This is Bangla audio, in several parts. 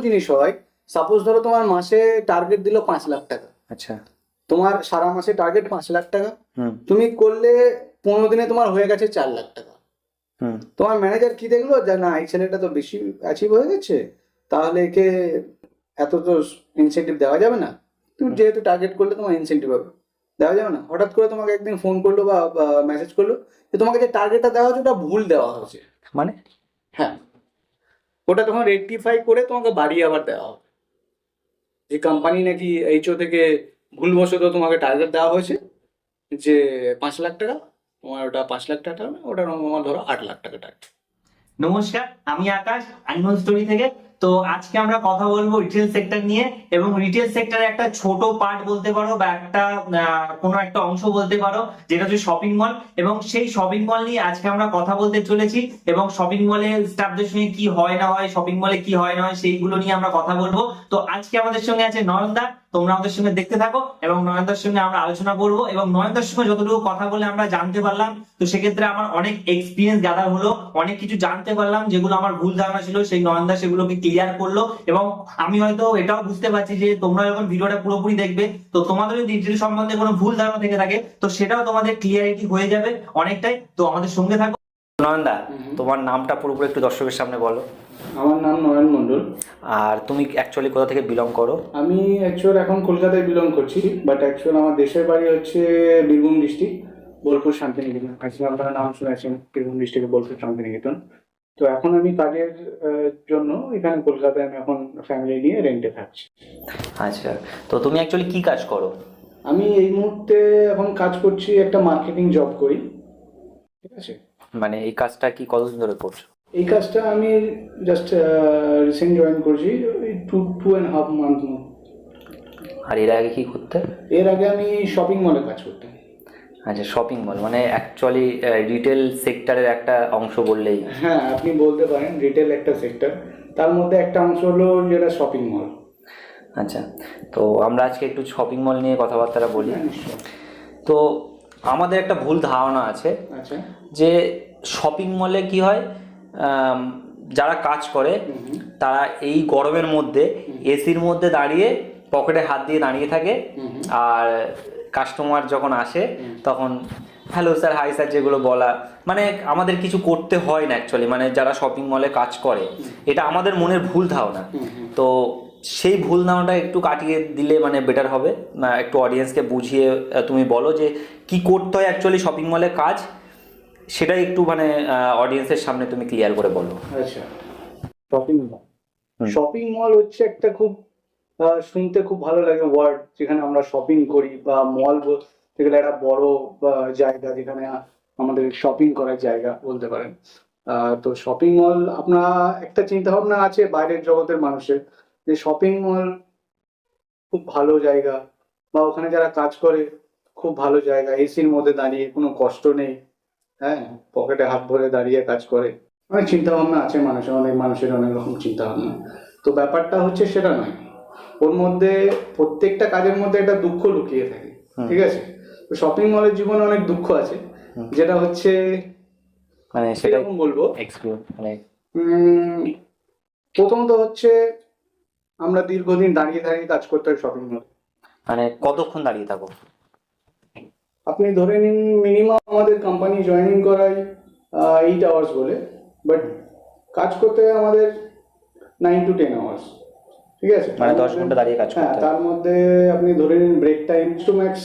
জিনিস হয়, সাপোজ ধরো তোমার মাসে টার্গেট দিল 5 লাখ টাকা, আচ্ছা। তোমার সারা মাসে টার্গেট 5 লাখ টাকা, হুম তুমি করলে 15 দিনে তোমার হয়ে গেছে 4 লাখ টাকা। হুম তোমার ম্যানেজার কি দেখলো, যে না এই ছেলেটা তো বেশি অ্যাচিভ হয়ে গেছে, তাহলে একে এত তো ইনসেন্টিভ দেওয়া যাবে না, তুমি যেহেতু টার্গেট করলে তোমার ইনসেন্টিভ হবে, দেওয়া যাবে না। হঠাৎ করে তোমাকে একদিন ফোন করলো বা মেসেজ করলো যে তোমাকে যে টার্গেটটা দেওয়া হচ্ছে ওটা ভুল দেওয়া হয়েছে। মানে হ্যাঁ, ওটা তখন রেকটিফাই করে তোমাকে বাড়িয়ে আবার দেওয়া হবে, যে কোম্পানি নাকি এইচও থেকে ভুলবশত তোমাকে টার্গেট দেওয়া হয়েছে যে 5 লাখ টাকা, তোমার ওটা 5 লাখ টাকা হবে, ওটা তোমার ধরো 8 লাখ টাকা টার্গেট। নমস্কার, আমি আকাশ, আনমোল স্টোরি থেকে। তো আজকে আমরা কথা বলবো রিটেল সেক্টর নিয়ে, এবং রিটেল সেক্টরের একটা ছোট পার্ট বলতে পারো, বা একটা কোনো একটা অংশ বলতে পারো, যেটা হচ্ছে শপিং মল। এবং সেই শপিং মল নিয়ে আজকে আমরা কথা বলতে চলেছি, এবং শপিং মলে স্টাফদের সঙ্গে কি হয় না হয়, শপিং মলে কি হয় না হয়, সেইগুলো নিয়ে আমরা কথা বলবো। তো আজকে আমাদের সঙ্গে আছে নয়নদা, তোমরা আমাদের সঙ্গে দেখতে থাকো, এবং নয়নদার সঙ্গে আমরা আলোচনা করবো। এবং নয়নদার সঙ্গে যতটুকু কথা বলে আমরা জানতে পারলাম, তো সেক্ষেত্রে আমার অনেক এক্সপিরিয়েন্স গ্যাদার হলো, অনেক কিছু জানতে পারলাম, যেগুলো আমার ভুল ধারণা ছিল সেই নয়নদা সেগুলোকে ক্লিয়ার করলো। এবং আমি হয়তো এটাও বুঝতে পারছি যে তোমরা যখন ভিডিওটা পুরোপুরি দেখবে, তো তোমাদের যদি ডিটেল সম্বন্ধে কোনো ভুল ধারণা থেকে থাকে, তো সেটাও তোমাদের ক্লিয়ারিটি হয়ে যাবে অনেকটাই। তো আমাদের সঙ্গে থাকো। নয়নদা, তোমার নামটা পুরোপুরি একটু দর্শকের সামনে বলো। আমার নাম নয়ন মণ্ডল। আর তুমি অ্যাকচুয়ালি কোথা থেকে বিলং করো? আমি অ্যাকচুয়াল এখন কলকাতায় বিলং করছি, বাট অ্যাকচুয়াল আমার দেশের বাড়ি হচ্ছে বীরভূম ডিস্ট্রিক্ট, বোলপুর শান্তিনিকেতন। অ্যাকচুয়ালি আপনারা নাম শুনেছেন, বীরভূম ডিস্ট্রিক্টের বোলপুর শান্তিনিকেতন। তো এখন আমি কাজের জন্য এখানে কলকাতায় আমি এখন ফ্যামিলি নিয়ে রেন্টে থাকছি। আচ্ছা, তো তুমি অ্যাকচুয়ালি কি কাজ করো? আমি এই মুহূর্তে এখন কাজ করছি, একটা মার্কেটিং জব করি, ঠিক আছে। মানে এই কাজটা কি কতদিন ধরে করছো? এই কাজটা আমি জাস্ট রিসেন্ট জয়েন করছি, ওই 2.5 মান্থ। আর এর আগে কি করতে? এর আগে আমি শপিং মলে কাজ করতাম। আচ্ছা, শপিং মল মানে অ্যাকচুয়ালি রিটেল সেক্টরের একটা অংশ বললেই। হ্যাঁ, আপনি বলতে পারেন রিটেল একটা সেক্টর, তার মধ্যে একটা অংশ হলো যেটা শপিং মল। আচ্ছা, তো আমরা আজকে একটু শপিং মল নিয়ে কথাবার্তা বলি। নিশ্চয়ই। তো আমাদের একটা ভুল ধারণা আছে আচ্ছা। যে শপিং মলে কি হয়, যারা কাজ করে তারা এই গরমের মধ্যে এসির মধ্যে দাঁড়িয়ে পকেটে হাত দিয়ে দাঁড়িয়ে থাকে, আর কাস্টমার যখন আসে তখন হ্যালো স্যার, হাই স্যার যেগুলো বলা, মানে আমাদের কিছু করতে হয় না অ্যাকচুয়ালি, মানে যারা শপিং মলে কাজ করে, এটা আমাদের মনের ভুল ধারণা। তো সেই ভুল ধারণাটা একটু কাটিয়ে দিলে মানে বেটার হবে, একটু অডিয়েন্সকে বুঝিয়ে তুমি বলো যে কি করতে হয় অ্যাকচুয়ালি শপিং মলে কাজ, সেটাই একটু মানে অডিয়েন্সের সামনে তুমি ক্লিয়ার করে বলো। আচ্ছা, শপিং মল। শপিং মল হচ্ছে একটা খুব শুনতে খুব ভালো লাগে ওয়ার্ড, যেখানে আমরা শপিং করি, বা মল বলতে গেলে একটা বড় জায়গা যেখানে আমাদের শপিং করার জায়গা বলতে পারেন। তো শপিং মল আপনার একটা চিন্তা ভাবনা আছে বাইরের জগতের মানুষের, যে শপিং মল খুব ভালো জায়গা, বা ওখানে যারা কাজ করে খুব ভালো জায়গা, এসির মধ্যে দাঁড়িয়ে কোনো কষ্ট নেই, হ্যাঁ, পকেটে হাত ভরে দাঁড়িয়ে কাজ করে। অনেক চিন্তা ভাবনা আছে মানুষের, অনেক মানুষের অনেক রকম চিন্তা ভাবনা। তো ব্যাপারটা হচ্ছে সেটা নয়, ওর মধ্যে প্রত্যেকটা কাজের মধ্যে একটা দুঃখ লুকিয়ে থাকে, ঠিক আছে। তো শপিং মলের জীবনে অনেক দুঃখ আছে, যেটা হচ্ছে মানে সেরকম বলবো। মানে প্রথমত হচ্ছে আমরা দীর্ঘদিন দাঁড়িয়ে দাঁড়িয়ে কাজ করতে হয় শপিং মলে। মানে কতক্ষণ দাঁড়িয়ে থাকো? আপনি ধরে নিন মিনিমাম আমাদের কোম্পানি জয়েনিং করায় 8 আওয়ার্স বলে, বাট কাজ করতে হয় আমাদের 9 to 10 আওয়ার্স, ঠিক আছে। মানে 10 ঘন্টা দাঁড়িয়ে কাজ করতে হ্যাঁ, হয়। তার মধ্যে আপনি ধরে নিন ব্রেক টাইম টু ম্যাক্স,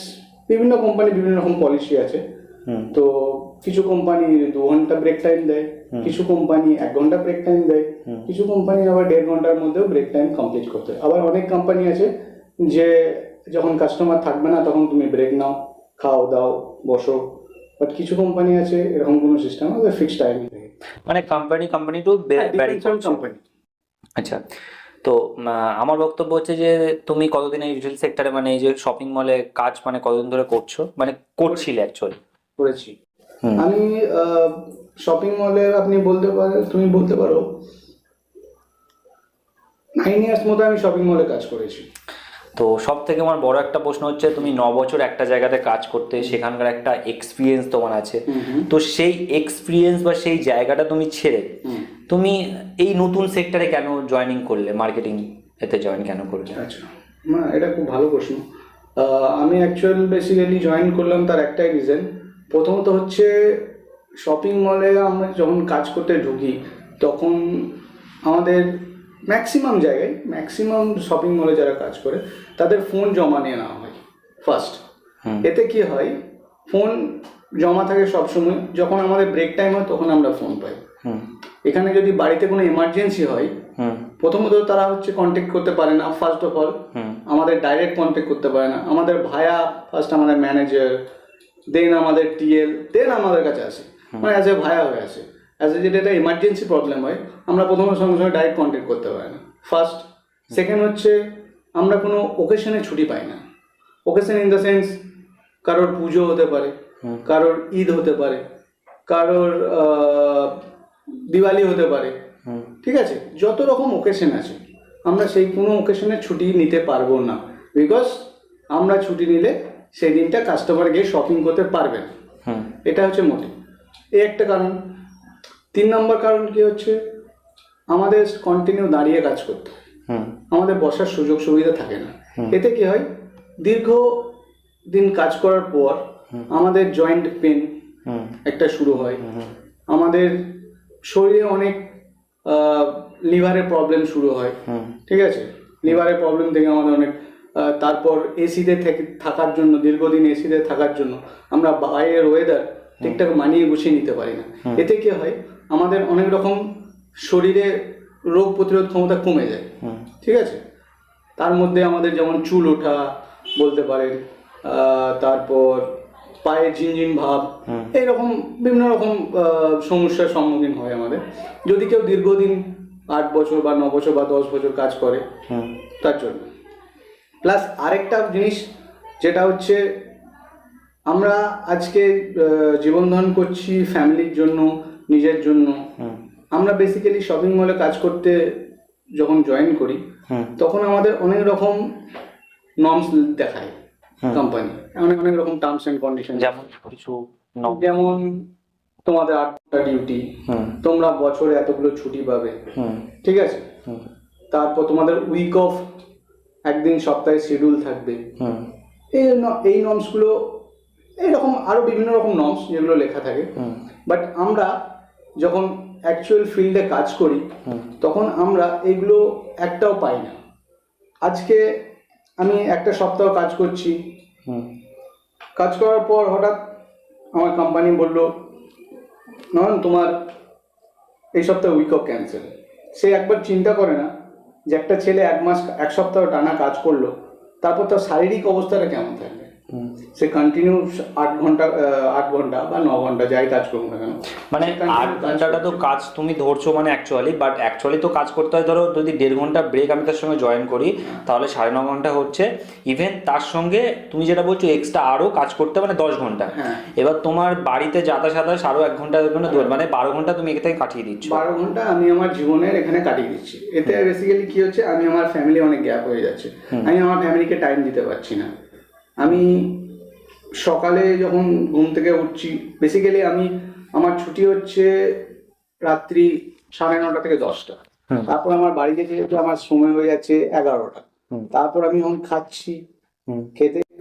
বিভিন্ন কোম্পানি বিভিন্ন রকম পলিসি আছে। তো কিছু কোম্পানি 2 ঘন্টা ব্রেক টাইম দেয়, কিছু কোম্পানি 1 ঘন্টা ব্রেক টাইম দেয়, কিছু কোম্পানি আবার 1.5 ঘন্টার মধ্যেও ব্রেক টাইম কমপ্লিট করতে হয়। আবার অনেক কোম্পানি আছে যে যখন কাস্টমার থাকবে না তখন তুমি ব্রেক নাও, খাও দাও বসো, বাট কিছু কোম্পানি আছে এরকম কোনো সিস্টেম আছে, ফিক্সড টাইম থাকে। মানে কোম্পানি টু ভ্যারি কোম্পানি। আচ্ছা, তো আমার বক্তব্য হচ্ছে যে তুমি কতদিন এই রিটেল সেক্টরে মানে এই যে শপিং মলে কাজ মানে কতদিন ধরে করছো, মানে করছিলে অ্যাকচুয়ালি? করেছি আমি শপিং মলে, আপনি বলতে পারো, তুমি বলতে পারো 9 ইয়ার্স মতো আমি শপিং মলে কাজ করেছি। তো সব থেকে আমার বড় একটা প্রশ্ন হচ্ছে, তুমি 9 বছর একটা জায়গাতে কাজ করতে, সেখানকার একটা এক্সপিরিয়েন্স তোমার আছে, তো সেই এক্সপিরিয়েন্স বা সেই জায়গাটা তুমি ছেড়ে তুমি এই নতুন সেক্টরে কেন জয়েনিং করলে, মার্কেটিং এতে জয়েন কেন করলে? আচ্ছা, না এটা খুব ভালো প্রশ্ন। আমি বেসিক্যালি জয়েন করলাম তার একটাই রিজন। প্রথমত হচ্ছে শপিং মলে আমরা যখন কাজ করতে ঢুকি তখন আমাদের ম্যাক্সিমাম শপিং মলে যারা কাজ করে তাদের ফোন জমা নিয়ে নেওয়া হয় ফার্স্ট। এতে কি হয়, ফোন জমা থাকে সবসময়, যখন আমাদের ব্রেক টাইম হয় তখন আমরা ফোন পাই। এখানে যদি বাড়িতে কোনো এমার্জেন্সি হয়, প্রথমত তারা কন্ট্যাক্ট করতে পারে না। ফার্স্ট অফ অল আমাদের ডাইরেক্ট কন্ট্যাক্ট করতে পারে না। আমাদের ভায়া ফার্স্ট আমাদের ম্যানেজার, দেন আমাদের টিএল, দেন আমাদের কাছে আসে, মানে অ্যাজ এ ভায়া হয়ে আসে। অ্যাজ এ যেটা একটা ইমার্জেন্সি প্রবলেম হয়, আমরা প্রথমে সঙ্গে সঙ্গে ডাইরেক্ট কন্ট্যাক্ট করতে পারি না ফার্স্ট। সেকেন্ড হচ্ছে আমরা কোনো ওকেশনে ছুটি পাই না। ওকেশন ইন দ্য সেন্স, কারোর পুজো হতে পারে, কারোর ঈদ হতে পারে, কারোর দিওয়ালি হতে পারে, ঠিক আছে, যত রকম ওকেশন আছে আমরা সেই কোনো ওকেশনে ছুটি নিতে পারবো না। বিকজ আমরা ছুটি নিলে সেই দিনটা কাস্টমার গিয়ে শপিং করতে পারবে না। এটা হচ্ছে মোটিভ, এই একটা কারণ। 3 নম্বর কারণ কি হচ্ছে, আমাদের কন্টিনিউ দাঁড়িয়ে কাজ করতে হয়, আমাদের বসার সুযোগ সুবিধা থাকে না। এতে কি হয়, দীর্ঘ দিন কাজ করার পর আমাদের জয়েন্ট পেন একটা শুরু হয়, আমাদের শরীরে অনেক লিভারের প্রবলেম শুরু হয়, ঠিক আছে, লিভারের প্রবলেম থেকে আমাদের অনেক, তারপর এসিতে থাকার জন্য, দীর্ঘদিন এসিতে থাকার জন্য আমরা বাইরের ওয়েদার ঠিকঠাক মানিয়ে গুছিয়ে নিতে পারি না। এতে কি হয়, আমাদের অনেক রকম শরীরে রোগ প্রতিরোধ ক্ষমতা কমে যায়, ঠিক আছে। তার মধ্যে আমাদের যেমন চুল ওঠা বলতে পারেন, তারপর পায়ে ঝিনঝিন ভাব, এইরকম বিভিন্ন রকম সমস্যার সম্মুখীন হয় আমাদের, যদি কেউ দীর্ঘদিন 8 বছর বা 9 বছর বা 10 বছর কাজ করে তার জন্য। প্লাস আরেকটা জিনিস যেটা হচ্ছে, আমরা আজকে জীবন ধারণ করছি ফ্যামিলির জন্য, নিজের জন্য। আমরা বেসিক্যালি শপিং মলে কাজ করতে যখন জয়েন করি তখন আমাদের অনেক রকম নর্মস দেখায় কোম্পানি, অনেক রকম টার্মস এন্ড কন্ডিশন। যেমন তোমাদের 8 ঘন্টা ডিউটি, তোমরা বছরে এতগুলো ছুটি পাবে, ঠিক আছে। তারপর তোমাদের উইক অফ, একদিন সপ্তাহে শিডিউল থাকবে। এই নর্মসগুলো, এইরকম আরো বিভিন্ন রকম নর্মস যেগুলো লেখা থাকে। বাট আমরা যখন অ্যাকচুয়াল ফিল্ডে কাজ করি তখন আমরা এগুলো একটাও পাই না। আজকে আমি একটা সপ্তাহ কাজ করছি, কাজ করার পর হঠাৎ আমার কোম্পানি বলল, নয়ন তোমার এই সপ্তাহে উইক অফ ক্যান্সেল। সে একবার চিন্তা করে না যে একটা ছেলে 1 মাস 1 সপ্তাহ টানা কাজ করলো, তারপর তার শারীরিক অবস্থাটা কেমন থাকবে। সে কন্টিনিউ 8 ঘন্টা বা 9 ঘন্টা যাই কাজ করুক না কেন, মানে 8 ঘন্টাটা তো কাজ তুমি ধরছো, মানে অ্যাকচুয়ালি তো কাজ করতে হয়, ধরো যদি 1.5 ঘন্টা ব্রেক আমি তার সঙ্গে জয়েন করি তাহলে 9.5 ঘন্টা হচ্ছে। ইভেন তার সঙ্গে তুমি যেটা বলছো এক্সট্রা আরও কাজ করতে, মানে 10 ঘন্টা। এবার তোমার বাড়িতে যাতায়াত আরও 1 ঘন্টা, মানে 12 ঘন্টা তুমি এখানে কাটিয়ে দিচ্ছ। 12 ঘন্টা আমি আমার জীবনের এখানে কাটিয়ে দিচ্ছি। এতে বেসিক্যালি কি হচ্ছে, আমি আমার ফ্যামিলি অনেক গ্যাপ হয়ে যাচ্ছে, আমি আমার ফ্যামিলিকে টাইম দিতে পারছি না। আমি সকালে যখন ঘুম থেকে উঠছি, বেসিক্যালি আমার ছুটি হচ্ছে রাত্রি 9:30 থেকে 10টা। তারপর আমার বাড়িতে যেহেতু আমার সময় হয়ে যাচ্ছে 11টা। তারপর আমি যখন খাচ্ছি,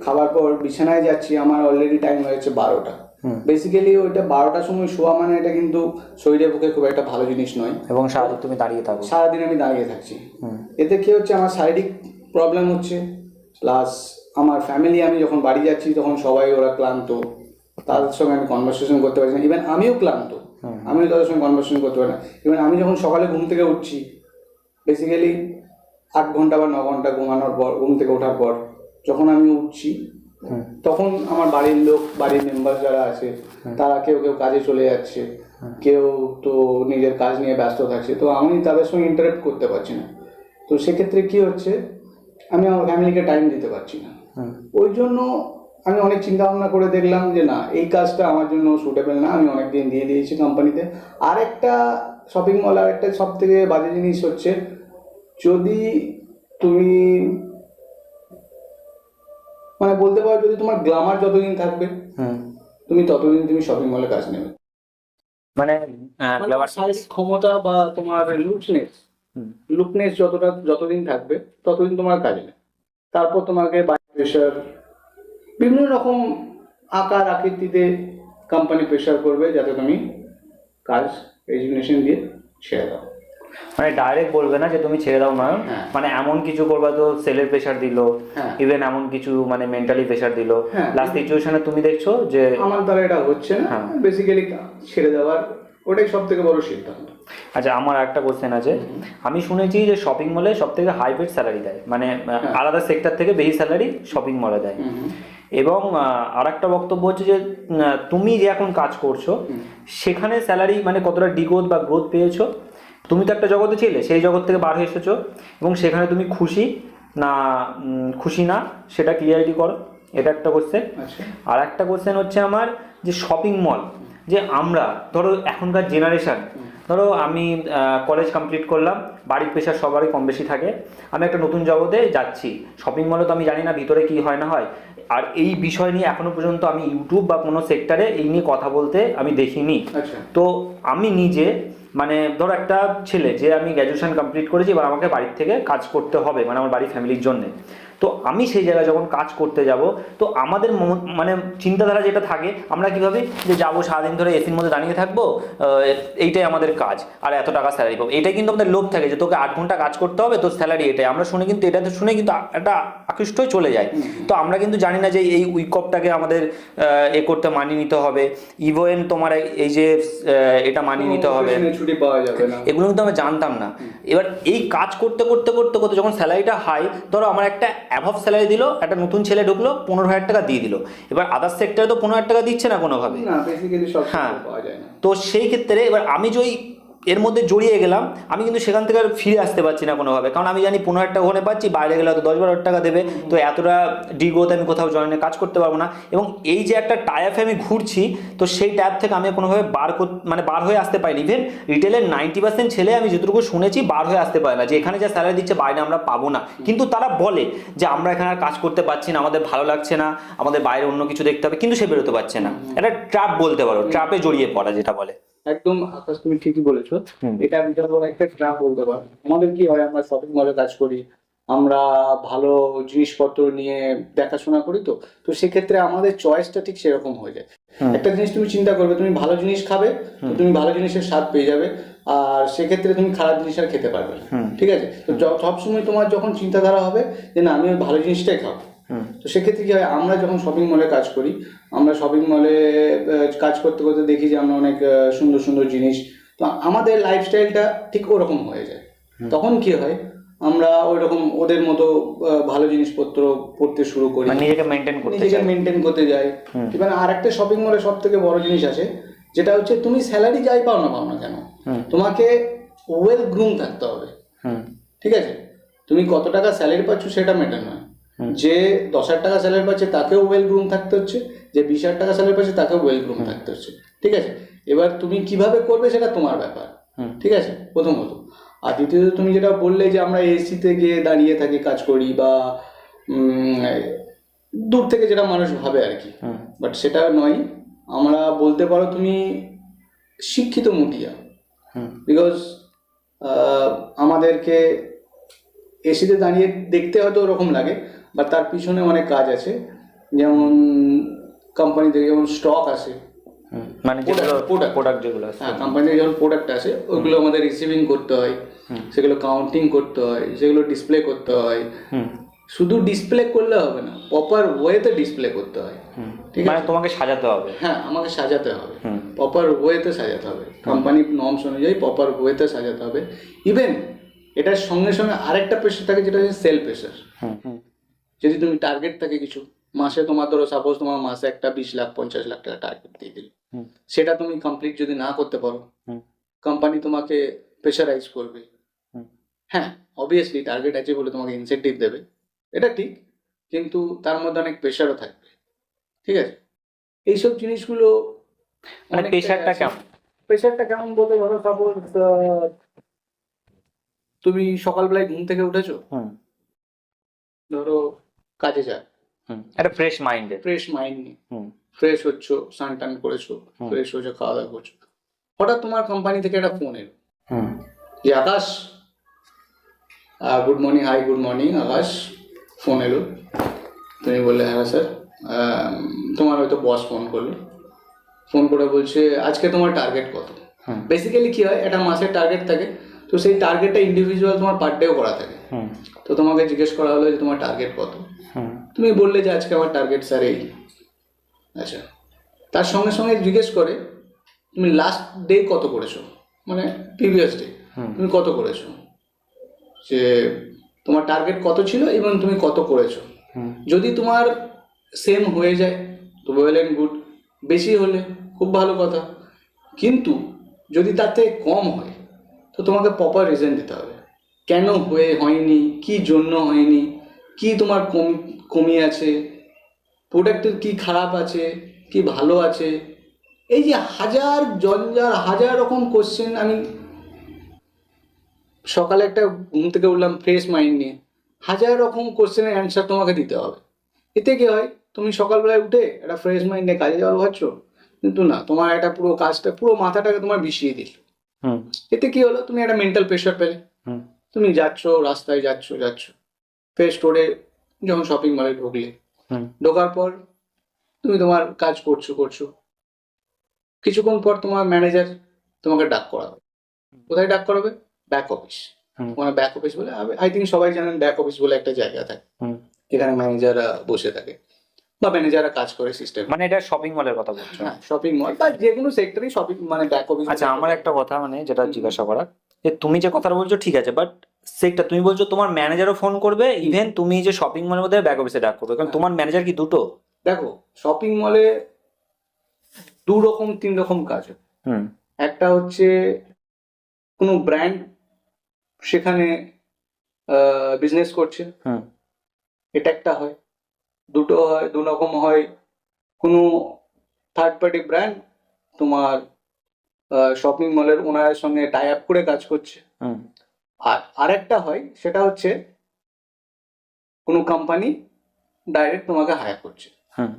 খাবার পর বিছানায় যাচ্ছি, আমার অলরেডি টাইম হয়ে যাচ্ছে 12টা। বেসিক্যালি ওইটা 12টার সময় শোয়া, মানে এটা কিন্তু শরীরের পক্ষে খুব একটা ভালো জিনিস নয়। এবং সারাদিন তুমি দাঁড়িয়ে থাকো, সারাদিন আমি দাঁড়িয়ে থাকছি। এতে কি হচ্ছে, আমার শারীরিক প্রবলেম হচ্ছে, প্লাস আমার ফ্যামিলি, আমি যখন বাড়ি যাচ্ছি তখন সবাই ওরা ক্লান্ত, তাদের সঙ্গে আমি কনভারসেশন করতে পারছি না। ইভেন আমিও ক্লান্ত, আমিও তাদের সঙ্গে কনভারসেশন করতে পারি না। ইভেন আমি যখন সকালে ঘুম থেকে উঠছি, বেসিক্যালি 8 ঘন্টা বা 9 ঘন্টা ঘুম থেকে ওঠার পর যখন আমি উঠছি, তখন আমার বাড়ির মেম্বার যারা আছে তারা কেউ কাজে চলে যাচ্ছে, কেউ তো নিজের কাজ নিয়ে ব্যস্ত থাকছে, তো আমি তাদের সঙ্গে ইন্টারেক্ট করতে পারছি না। তো সেক্ষেত্রে কি হচ্ছে, আমি আমার ফ্যামিলিকে টাইম দিতে পারছি না। ওই জন্য আমি অনেক চিন্তা ভাবনা করে দেখলাম যে না, এই কাজটা আমার জন্য সুটেবল না। আমি অনেকদিন দিয়ে দিয়েছি কোম্পানিতে। আরেকটা শপিং মল, আরেকটা সব থেকে বাজে জিনিস হচ্ছে, যদি তুমি মানে বলতে পারো, যদি তোমার গ্ল্যামার যতদিন থাকবে তুমি ততদিন তুমি শপিং মলে কাজ নেবে। মানে সাইজ ক্ষমতা বা তোমার লুকনেস যতদিন থাকবে ততদিন তোমার কাজে নেই। তারপর তোমাকে প্রেশার বিভিন্ন রকম আকার আকৃতিতে কোম্পানি প্রেশার করবে যাতে তুমি কাজ রেজিগনেশন দিয়ে ছেড়ে দাও। মানে ডাইরেক্ট বলবে না যে তুমি ছেড়ে দাও না, হ্যাঁ। মানে এমন কিছু করবা তো সেলের প্রেশার দিল, হ্যাঁ। ইভেন এমন কিছু মানে মেন্টালি প্রেশার দিল, হ্যাঁ। লাস্ট সিচুয়েশনে তুমি দেখছো যে আমার দ্বারা এটা হচ্ছে না, হ্যাঁ। বেসিক্যালি ছেড়ে দেওয়ার ওটাই সব থেকে বড় সিদ্ধান্ত। আচ্ছা, আমার একটা কোশ্চেন আছে। আমি শুনেছি যে শপিং মলে সব থেকে হাই পেড স্যালারি দেয়, মানে আলাদা সেক্টর থেকে বেশি স্যালারি শপিং মলে দেয়। এবং আর একটা বক্তব্য হচ্ছে যে তুমি যে এখন কাজ করছো সেখানে স্যালারি মানে কতটা ডিগ্রোথ বা গ্রোথ পেয়েছো? তুমি তো একটা জগতে ছিলে, সেই জগৎ থেকে বার হয়ে এসেছো, এবং সেখানে তুমি খুশি না খুশি না সেটা ক্লিয়ারিটি করো, এটা একটা কোশ্চেন। আর একটা কোশ্চেন হচ্ছে আমার, যে শপিং মল যে আমরা ধরো এখনকার জেনারেশান, ধরো আমি কলেজ কমপ্লিট করলাম, বাড়ির প্রেশার সবারই কম বেশি থাকে, আমি একটা নতুন জগতে যাচ্ছি, শপিং মলে তো আমি জানি না ভিতরে কি হয় না হয়, আর এই বিষয় নিয়ে এখনো পর্যন্ত আমি ইউটিউব বা কোনো সেক্টরে এই নিয়ে কথা বলতে আমি দেখিনি। তো আমি নিজে মানে ধরো একটা ছেলে যে আমি গ্র্যাজুয়েশন কমপ্লিট করেছি, এবার আমাকে বাড়ির থেকে কাজ করতে হবে, মানে আমার বাড়ির ফ্যামিলির জন্যে। তো আমি সেই জায়গায় যখন কাজ করতে যাব, তো আমাদের মানে চিন্তাধারা যেটা থাকে, আমরা কী ভাবি যে যাবো সারাদিন ধরে এসির মধ্যে দাঁড়িয়ে থাকবো, এইটাই আমাদের কাজ, আর এত টাকা স্যালারি পাবো, এটাই কিন্তু আমাদের লোভ থাকে যে তোকে 8 ঘন্টা কাজ করতে হবে, তোর স্যালারি এটাই। আমরা শুনে কিন্তু এটা শুনে কিন্তু একটা আকৃষ্ট হয়ে চলে যায়। তো আমরা কিন্তু জানি না যে এই উইক অফটাকে আমাদের করতে মানিয়ে নিতে হবে, ইভেন তোমার এই যে এটা মানিয়ে নিতে হবে, ছুটি পাওয়া যাবে না, এগুলো কিন্তু আমরা জানতাম না। এবার এই কাজ করতে করতে করতে করতে যখন স্যালারিটা হাই, ধরো আমার একটা অ্যাভাব স্যালারি দিল, একটা নতুন ছেলে ঢুকলো 15,000 টাকা দিয়ে দিল, এবার আদার্স সেক্টরে তো 15,000 টাকা দিচ্ছে না কোনোভাবে, হ্যাঁ। তো সেই ক্ষেত্রে এবার আমি যে এর মধ্যে জড়িয়ে গেলাম, আমি কিন্তু সেখান থেকে আর ফিরে আসতে পারছি না কোনোভাবে, কারণ আমি জানি 15,000 টাকা ওখানে পাচ্ছি, বাইরে গেলে হয়তো 10-12 টাকা দেবে, তো এতটা ডিগ্রোথ আমি কোথাও জয়েনে কাজ করতে পারবো না। এবং এই যে একটা টাইপে আমি ঘুরছি, তো সেই টাইপ থেকে আমি কোনোভাবে বার হয়ে আসতে পারিনি। ইভেন রিটেলের 90% ছেলে আমি যেটুকু শুনেছি বার হয়ে আসতে পারে না, যে এখানে যা স্যালারি দিচ্ছে বাইরে আমরা পাবো না, কিন্তু তারা বলে যে আমরা এখানে আর কাজ করতে পারছি না, আমাদের ভালো লাগছে না, আমাদের বাইরে অন্য কিছু দেখতে হবে, কিন্তু সে বেরোতে পারছে না। একটা ট্র্যাপ বলতে পারো, ট্র্যাপে জড়িয়ে পড়া যেটা বলে। একদম আকাশ, তুমি ঠিকই বলেছো, এটা বিশাল বড় একটা ট্র্যাপ বলতে পারো। আমাদের কি হয়, আমরা শপিং মলে কাজ করি, আমরা ভালো জিনিসপত্র নিয়ে দেখাশোনা করি, তো সেক্ষেত্রে আমাদের চয়েসটা ঠিক সেরকম হয়ে যায়। একটা জিনিস তুমি চিন্তা করবে, তুমি ভালো জিনিস খাবে, তো তুমি ভালো জিনিসের স্বাদ পেয়ে যাবে, আর সেক্ষেত্রে তুমি খারাপ জিনিস আর খেতে পারবে না, ঠিক আছে? তো সবসময় তোমার যখন চিন্তাধারা হবে যে না, আমি ওই ভালো জিনিসটাই খাবো, তো সেক্ষেত্রে কি হয়, আমরা যখন শপিং মলে কাজ করি, আমরা শপিং মলে কাজ করতে করতে দেখি যে আমরা অনেক সুন্দর সুন্দর জিনিস, তো আমাদের লাইফস্টাইলটা ঠিক ওরকম হয়ে যায়। তখন কি হয়, আমরা ওই রকম ওদের মতো ভালো জিনিসপত্র পড়তে শুরু করি, নিজেকে মেনটেন করতে যাই। এবার আর একটা শপিং মলে সব থেকে বড় জিনিস আছে, যেটা হচ্ছে তুমি স্যালারি যাই পাও না কেন, তোমাকে ওয়েল গ্রুম থাকতে হবে, ঠিক আছে? তুমি কত টাকা স্যালারি পাচ্ছ সেটা ম্যাটার নয়, যে 10,000 টাকা স্যালারি পাচ্ছে তাকেও ওয়েল গ্রুম থাকতে হচ্ছে, যে 20,000 টাকা স্যালারি পাচ্ছে তাকেও ওয়েল গ্রুম থাকতে হচ্ছে, ঠিক আছে? এবার তুমি কিভাবে করবে সেটা তোমার ব্যাপার, ঠিক আছে, প্রথমত। আর দ্বিতীয়ত তুমি যেটা বললে যে আমরা এসিতে গিয়ে দাঁড়িয়ে থাকি কাজ করি, বা দূর থেকে যেটা মানুষ ভাবে আর কি, বাট সেটা নয়। আমরা বলতে পারো তুমি শিক্ষিত মুটিয়া, বিকজ আমাদেরকে এসিতে দাঁড়িয়ে দেখতে হয়তো ওরকম লাগে, বাট তার পিছনে অনেক কাজ আছে। যেমন কোম্পানি থেকে যেমন স্টক আসে, মানে প্রোডাক্ট যেগুলো, হ্যাঁ, কোম্পানি থেকে যখন প্রোডাক্ট আসে ওইগুলো আমাদের রিসিভিং করতে হয়, সেগুলো কাউন্টিং করতে হয়, সেগুলো ডিসপ্লে করতে হয়। শুধু ডিসপ্লে করলে হবে না, প্রপার ওয়েতে ডিসপ্লে করতে হয়, ঠিক আছে? তোমাকে সাজাতে হবে, হ্যাঁ, আমাকে সাজাতে হবে, প্রপার ওয়েতে সাজাতে হবে, কোম্পানির নর্মস অনুযায়ী প্রপার ওয়েতে সাজাতে হবে। ইভেন এটার সঙ্গে সঙ্গে আরেকটা প্রেশার থাকে, যেটা হচ্ছে সেল প্রেশার। যদি তুমি টার্গেট থাকে কিছু মাসে, তোমার ধরো সাপোজ তোমার মাসে একটা 20 লাখ 50 লাখ টাকা টার্গেট দিয়ে দিল, সেটা তুমি কমপ্লিট যদি না করতে পারো, কোম্পানি তোমাকে প্রেশারাইজ করবে। হ্যাঁ, অবভিয়াসলি টার্গেট আছে বলে তোমাকে ইনসেন্টিভ দেবে, এটা ঠিক, কিন্তু তার মধ্যে অনেক প্রেশারও থাকবে, ঠিক আছে? এইসব জিনিসগুলো মানে প্রেশারটা কেমন বলতে পারো, সাপোজ তুমি সকালবেলায় ঘুম থেকে উঠেছো, ধরো কাজে যায়, একটা ফ্রেশ মাইন্ড নিয়ে ফ্রেশ হচ্ছো, স্নান টান করেছো, ফ্রেশ হয়েছো, খাওয়া দাওয়া করছো, হঠাৎ তোমার কোম্পানি থেকে একটা ফোন এলো হুম যে Akash, good morning, hi good morning Akash, phone এলো। তুমি বললে হ্যাঁ স্যার। তোমার হয়তো বস ফোন করলো, ফোন করে বলছে আজকে তোমার টার্গেট কত। হুম বেসিক্যালি কি হয়, একটা মাসের টার্গেট থাকে, তো সেই টার্গেটটা ইন্ডিভিজুয়াল তোমার পার ডেও করা থাকে। হুম তো তোমাকে জিজ্ঞেস করা হলো যে তোমার টার্গেট কত। হুম তুমি বললে যে আজকে আমার টার্গেট স্যার এই। আচ্ছা, তার সঙ্গে সঙ্গে জিজ্ঞেস করে তুমি লাস্ট ডে কত করেছো, মানে প্রিভিয়াস ডে তুমি কত করেছো, যে তোমার টার্গেট কত ছিল এবং তুমি কত করেছো। হুম যদি তোমার সেম হয়ে যায় তো ওয়েল অ্যান্ড গুড, বেশি হলে খুব ভালো কথা, কিন্তু যদি তার থেকে কম হয় তো তোমাকে প্রপার রিজন দিতে হবে, কেন হয়নি, কি জন্য হয়নি, কি তোমার কমি আছে, প্রোডাক্টের কি খারাপ আছে, কি ভালো আছে। এই যে হাজার জঞ্জাল, হাজার রকম কোশ্চেন। আমি সকালে একটা ঘুম থেকে উঠলাম ফ্রেশ মাইন্ড নিয়ে, হাজার রকম কোশ্চেনের অ্যান্সার তোমাকে দিতে হবে। এতে কি হয়, তুমি সকালবেলায় উঠে একটা ফ্রেশ মাইন্ড নিয়ে কাজে যাওয়া ভাবছো, কিন্তু না, তোমার একটা পুরো কাজটা, পুরো মাথাটাকে তোমার বিষিয়ে দিল। হুম এতে কি হলো, তুমি একটা মেন্টাল প্রেশার পেলে। হুম তুমি যাচ্ছ, রাস্তায় যাচ্ছ, ফের স্টোরে যখন শপিং মলে ঢুকলে, হুম ঢোকার পর তুমি তোমার কাজ করছো, কিছুক্ষণ পর তোমার ম্যানেজার তোমাকে ডাক করাবে। কোথায় ডাক করাবে? Back office. হুম তোমার ব্যাক অফিস বলে, আই থিঙ্ক সবাই জানেন ব্যাক অফিস বলে একটা জায়গা থাকে, হুম এখানে ম্যানেজাররা বসে থাকে বা ম্যানেজাররা কাজ করে সিস্টেম। মানে এটা শপিং মলের কথা বলছো? হ্যাঁ, শপিং মল বা যে কোনো সেক্টরই শপিং মানে ব্যাক অফিস। আচ্ছা, আমার একটা কথা মানে যেটা জিজ্ঞাসা করার, যে তুমি যে কথাটা বলছো ঠিক আছে, বাট সেটা তুমি বলছো তোমার ম্যানেজারও ফোন করবে, ইভেন তুমি যে শপিং মলের মধ্যে ব্যাক অফিসে ডাক করবে, কারণ তোমার ম্যানেজার কি দুটো? দেখো, শপিং মলে তিন রকম কাজ হয়। হুম একটা হচ্ছে কোনো ব্র্যান্ড সেখানে বিজনেস করছে, হুম এটা একটা হয়। দুটো হয়, দু রকম হয়, কোনো থার্ড পার্টি ব্র্যান্ড তোমার শপিং মলের ওনারের সঙ্গে টাই আপ করে কাজ করছে। হুম আর আরেকটা হয়, সেটা হচ্ছে কোনো কোম্পানি ডাইরেক্ট তোমাকে হায়ার করছে। হুম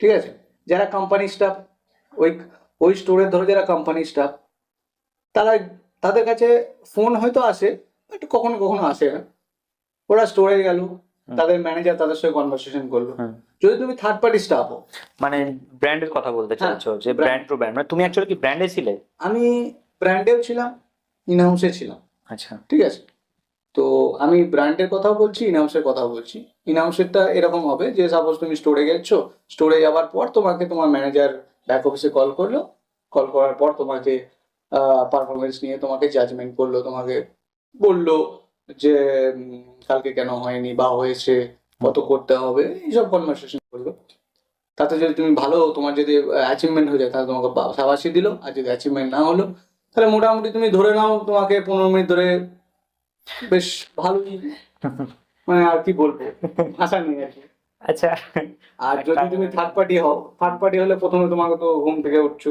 ঠিক আছে, যারা কোম্পানি স্টাফ, ওই ওই স্টোরের ধরো যারা কোম্পানি স্টাফ, তারা, তাদের কাছে ফোন হয়তো আসে, বাট কখনো কখনো আসে না। ওরা স্টোরে গেল, তাদের ম্যানেজার তাদের সঙ্গে কনভারসেশন করলো। হুম। যদি তুমি থার্ড পার্টি স্টাফ হো, মানে ব্র্যান্ডের কথা বলতে চাইছো, যে ব্র্যান্ড টু ব্র্যান্ড, মানে তুমি অ্যাকচুয়ালি কি ব্র্যান্ডে ছিলে? আমি ব্র্যান্ডেও ছিলাম, ইন হাউসে ছিলাম। আচ্ছা। ঠিক আছে, তো আমি ব্র্যান্ডের কথাও বলছি, ইন হাউসের কথাও বলছি। ইন হাউসেরটা এরকম হবে যে সাপোজ তুমি স্টোরে গেছো, স্টোরে যাওয়ার পর তোমাকে তোমার ম্যানেজার ব্যাক অফিসে কল করলো, কল করার পর তোমাকে পারফরমেন্স নিয়ে তোমাকে জাজমেন্ট করলো, তোমাকে বললো যে কালকে কেন হয়নি বা হয়েছে, কত করতে হবে, এইসব কনভারসেশন করলো। তাতে যদি তুমি ভালো, তোমার যদি অ্যাচিভমেন্ট হয়ে যায় তাহলে তোমাকে সাবাসি দিল, আর যদি অ্যাচিভমেন্ট না হলো তাহলে মোটামুটি তুমি ধরে নাও তোমাকে 15 মিনিট ধরে বেশ ভালোই, মানে আর কি বলবো, ভাষা নেই আর কি। আচ্ছা। আর যদি তুমি থার্ড পার্টি হও, থার্ড পার্টি হলে প্রথমে তোমাকে তো ঘুম থেকে উঠছো,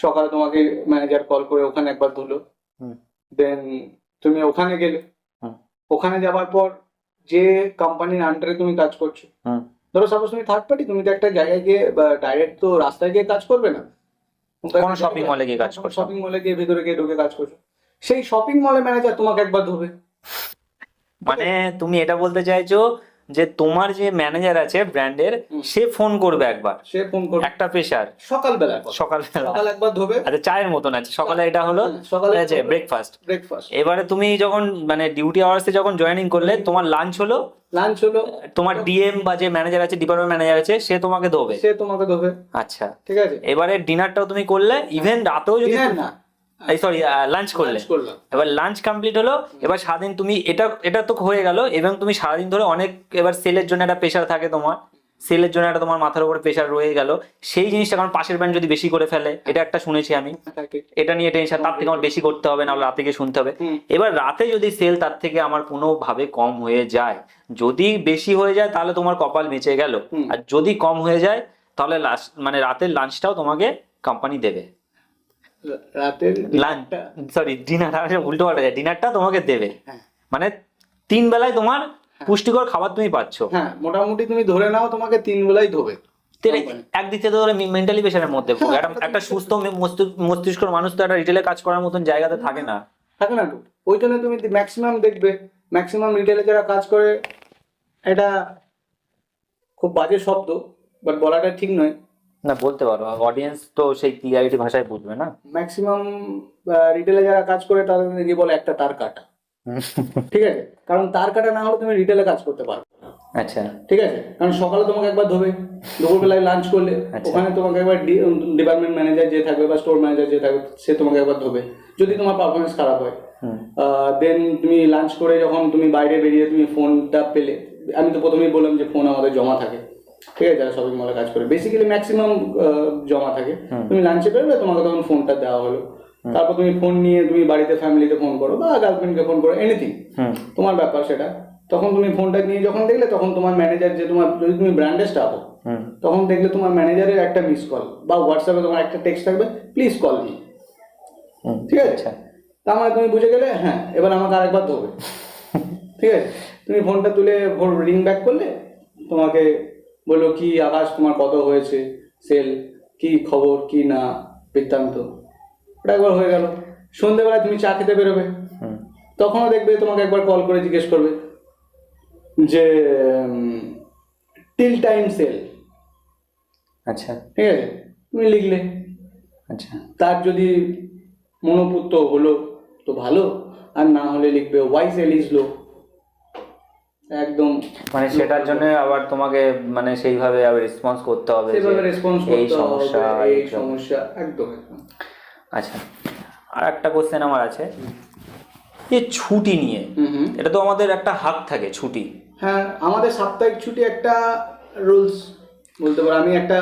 সকালে তোমাকে ম্যানেজার কল করে ওখানে একবার ধুলো, হুম দেন তুমি ওখানে গেলে, হুম ওখানে যাওয়ার পর যে কোম্পানির আন্ডারে তুমি কাজ করছো, হুম ধরো সাপোজ তুমি থার্ড পার্টি, তুমি তো একটা জায়গায় গিয়ে বা ডাইরেক্ট তো রাস্তায় গিয়ে কাজ করবে না, কোনো শপিং মলে গিয়ে কাজ করছো? শপিং মলে গিয়ে ভিতরে গিয়ে ঢুকে কাজ করছো, সেই শপিং মলে ম্যানেজার তোমাকে একবার ধরবে। মানে তুমি এটা বলতে চাইছো যে তোমার যে ম্যানেজার আছে ব্র্যান্ডের, সে ফোন করবে একবার, সে ফোন করবে একটা প্রেশার সকালবেলা, সকালবেলা, সকাল একবার ধোবে। আচ্ছা চায়ের মতন আছে, সকালে এটা হলো সকালে আছে ব্রেকফাস্ট। ব্রেকফাস্ট, এবারে তুমি যখন মানে ডিউটি আওয়ার্সে যখন জয়েনিং করলে, তোমার লাঞ্চ হলো, লাঞ্চ হলো, তোমার ডিএম বা যে ম্যানেজার আছে, ডিপার্টমেন্ট ম্যানেজার আছে, সে তোমাকে দেবে। সে তোমাকে ধোবে। আচ্ছা, ঠিক আছে, এবারে ডিনারটাও তুমি করলে, ইভেন রাতেও যদি ডিনার না, এই সরি লাঞ্চ করলে, লাঞ্চ করলাম। এবার লাঞ্চ কমপ্লিট হলো, এবার সারাদিন তুমি এটা এটা তো হয়ে গেল, এবং তুমি সারাদিন ধরে অনেক, এবার সেলের জন্য একটা প্রেশার থাকে তোমার, সেলের জন্য একটা তোমার মাথার উপরে প্রেশার রয়ে গেল, সেই জিনিসটা, কারণ পাশের ব্যান্ড যদি বেশি করে ফেলে, এটা একটা শুনেছি আমি, এটা নিয়ে টেনশন, তার থেকে আমার বেশি করতে হবে, নাহলে রাতে গিয়ে শুনতে হবে। এবার রাতে যদি সেল তার থেকে আমার কোনোভাবে কম হয়ে যায়, যদি বেশি হয়ে যায় তাহলে তোমার কপাল বেঁচে গেল, আর যদি কম হয়ে যায় তাহলে মানে রাতের লাঞ্চটাও তোমাকে কোম্পানি দেবে। রাতের লাঞ্চ, সরি ডিনার, উল্টো পাল্টা যায়, ডিনারটা তোমাকে দেবে, হ্যাঁ। মানে 3 বেলায় তোমার পুষ্টিকর খাবার তুমি পাচ্ছ। হ্যাঁ, মোটামুটি তুমি ধরে নাও তোমাকে 3 বেলাই ধোবে। তো এটা একদিক থেকে ধরে মেন্টালি প্রেশারের মধ্যে পড়ে। একটা সুস্থ মস্তিষ্কর মানুষ তো একটা রিটেলে কাজ করার মতন জায়গাতে থাকে না। থাকে না তো, ওই জন্য তুমি ম্যাক্সিমাম দেখবে, ম্যাক্সিমাম রিটেলে যারা কাজ করে, এটা খুব বাজে শব্দ বাট বলাটা ঠিক নয়, না বলতে পারো, অডিয়েন্স তো সেই ক্লিয়ারিটি ভাষায় বুঝবে না। ম্যাক্সিমাম রিটেলে যারা কাজ করে তাদের বলে একটা তার কাটা, ঠিক আছে? কারণ তার কাটা না হলে তুমি রিটেলে কাজ করতে পারবে। আচ্ছা, ঠিক আছে, কারণ সকালে তোমাকে একবার ধোবে, দুপুরবেলায় লাঞ্চ করলে ওখানে তোমাকে একবার ডিপার্টমেন্ট ম্যানেজার যে থাকবে বা স্টোর ম্যানেজার যে থাকবে সে তোমাকে একবার ধোবে যদি তোমার পারফরমেন্স খারাপ হয়। দেন তুমি লাঞ্চ করে যখন তুমি বাইরে বেরিয়ে তুমি ফোনটা পেলে, আমি তো প্রথমেই বললাম যে ফোন আমাদের জমা থাকে, ঠিক আছে? যারা শপিং মলে কাজ করে বেসিক্যালি ম্যাক্সিমাম জমা থাকে। তুমি লাঞ্চে বেরোলে তোমাকে তখন ফোনটা দেওয়া হলো, তারপর তুমি ফোন নিয়ে তুমি বাড়িতে ফ্যামিলিতে ফোন করো বা গার্লফ্রেন্ডকে ফোন করো, এনিথিং তোমার ব্যাপার সেটা। তখন তুমি ফোনটা নিয়ে যখন দেখলে তখন তোমার ম্যানেজার যে তোমার, যদি তুমি ব্র্যান্ডে স্টাফ হো, তখন দেখলে তোমার ম্যানেজারের একটা মিস কল বা হোয়াটসঅ্যাপে তোমার একটা টেক্সট থাকবে, প্লিজ কল মি, ঠিক আছে? তার মানে তুমি বুঝে গেলে হ্যাঁ এবার আমাকে আরেকবার ধোবে, ঠিক আছে? তুমি ফোনটা তুলে রিং ব্যাক করলে, তোমাকে বললো কি আকাশ তোমার কত হয়েছে সেল, কি খবর কি না বৃত্তান্ত, ওটা একবার হয়ে গেল। সন্ধ্যেবেলায় তুমি চা খেতে বেরোবে, তখনও দেখবে তোমাকে একবার কল করে জিজ্ঞেস করবে যে টিল টাইম সেল, আচ্ছা ঠিক আছে? তুমি লিখলে, আচ্ছা, তার যদি মনোপুত্র হলো তো ভালো, আর না হলে লিখবে ওয়াই সেল ইজ লো, একদম। মানে সেটার জন্য আবার তোমাকে মানে সেইভাবে আবার রেসপন্স করতে হবে, সেভাবে রেসপন্স এই করতে সমস্যা হবে, এই সমস্যা, একদম একদম। আচ্ছা, আর একটা কোশ্চেন আমার আছে, যে ছুটি নিয়ে, এটা তো আমাদের একটা হাক থাকে ছুটি। হ্যাঁ, আমাদের সাপ্তাহিক ছুটি একটা রুলস বলতে পারো। আমি একটা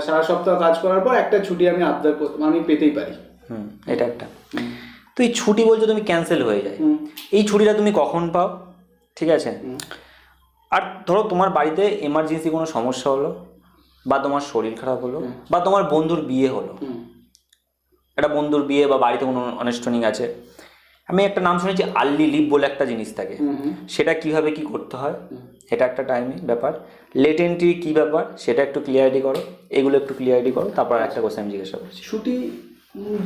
সারা সপ্তাহ কাজ করার পর একটা ছুটি আমি আবদার করতাম, আমি পেতেই পারি। এটা একটা। তো এই ছুটি বলছো তুমি ক্যান্সেল হয়ে যায়, এই ছুটিটা তুমি কখন পাও? ঠিক আছে, আর ধরো তোমার বাড়িতে এমার্জেন্সি কোনো সমস্যা হলো, বা তোমার শরীর খারাপ হলো, বা তোমার বন্ধুর বিয়ে হলো, একটা বন্ধুর বিয়ে বা বাড়িতে কোনো অনুষ্ঠানিক আছে, আমি একটা নাম শুনেছি আর্লি লিভ বলে একটা জিনিস থাকে, সেটা কিভাবে কি করতে হয়, এটা একটা টাইমিং ব্যাপার। লেট এন্ট্রি কি ব্যাপার সেটা একটু ক্লিয়ারিটি করো, এগুলো একটু ক্লিয়ারিটি করো, তারপর একটা কোশ্চেন আমি জিজ্ঞাসা করছি। ছুটি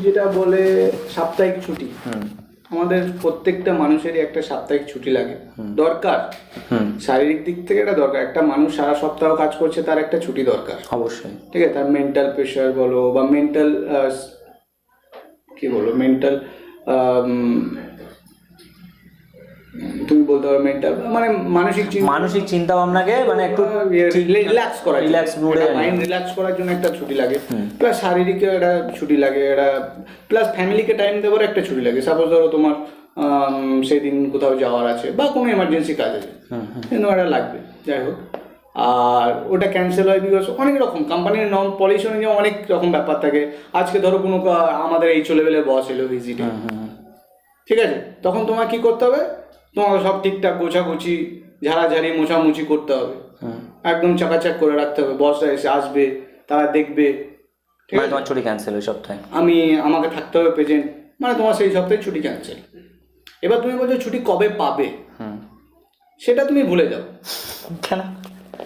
যেটা বলে সাপ্তাহিক ছুটি, আমাদের প্রত্যেকটা মানুষেরই একটা সাপ্তাহিক ছুটি লাগে, দরকার। শারীরিক দিক থেকে এটা দরকার, একটা মানুষ সারা সপ্তাহ কাজ করছে তার একটা ছুটি দরকার অবশ্যই, ঠিক আছে? তার মেন্টাল প্রেশার বলো বা মেন্টাল কি বলো, মেন্টাল তুমি বলতে পারো মেন্টাল মানে মানসিক চিন্তা ভাবনাকে মানে একটু রিল্যাক্স করা, রিল্যাক্স মুডে মাইন্ড রিল্যাক্স করার জন্য একটা ছুটি লাগে, প্লাস শারীরিক একটা ছুটি লাগে, এটা প্লাস ফ্যামিলিকে টাইম দেওয়ার একটা ছুটি লাগে। সাপোজ ধরো তোমার সেদিন কোথাও যাওয়ার আছে বা কোনো এমার্জেন্সি কাজ আছে, কিন্তু এটা লাগবে, যাই হোক। আর ওটা ক্যান্সেল হয় বিকজ অনেক রকম কোম্পানির নর্ম পলিসি অনুযায়ী অনেক রকম ব্যাপার থাকে। আজকে ধরো কোনো আমাদের এই লেভেলের বস এলো ভিজিটে, ঠিক আছে? তখন তোমার কি করতে হবে, তোমাকে সব ঠিকঠাক গোছাগুছি ঝাড়াঝাড়ি মোছামুছি করতে হবে, একদম চাকাচাক করে রাখতে হবে। বসরা এসে আসবে, তারা দেখবে, ঠিক আছে? তোমার ছুটি ক্যান্সেল ওই সপ্তাহে, আমাকে থাকতে হবে প্রেজেন্ট, মানে তোমার সেই সপ্তাহে ছুটি ক্যান্সেল। এবার তুমি বলছো ছুটি কবে পাবে, সেটা তুমি ভুলে যাও। কেন?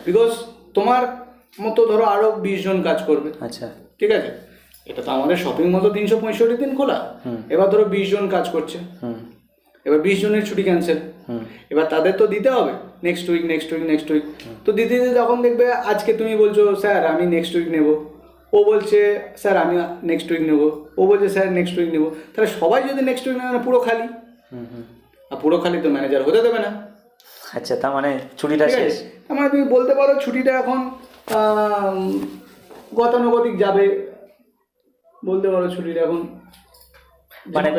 বিকজ তোমার মতো ধরো আরো 20 জন কাজ করবে, আচ্ছা ঠিক আছে? এটা তো আমাদের শপিং মল তো 365 দিন খোলা, এবার ধরো 20 জন কাজ করছে, এবার 20 জনের ছুটি ক্যান্সেল, এবার তাদের তো দিতে হবে next week next week next week. তো দিতে দিতে যখন দেখবে আজকে তুমি বলছো স্যার আমি নেক্সট উইক নেব, ও বলছে স্যার আমি নেক্সট উইক নেব, ও বলছে স্যার নেক্সট উইক নেব, তাহলে সবাই যদি নেক্সট উইক নেবে পুরো খালি, আর পুরো খালি তো ম্যানেজার হতে দেবে না। আচ্ছা, তার মানে ছুটিটা শেষ। তার মানে তুমি বলতে পারো ছুটিটা এখন গতানুগতিক যাবে, বলতে পারো ছুটিটা এখন মানে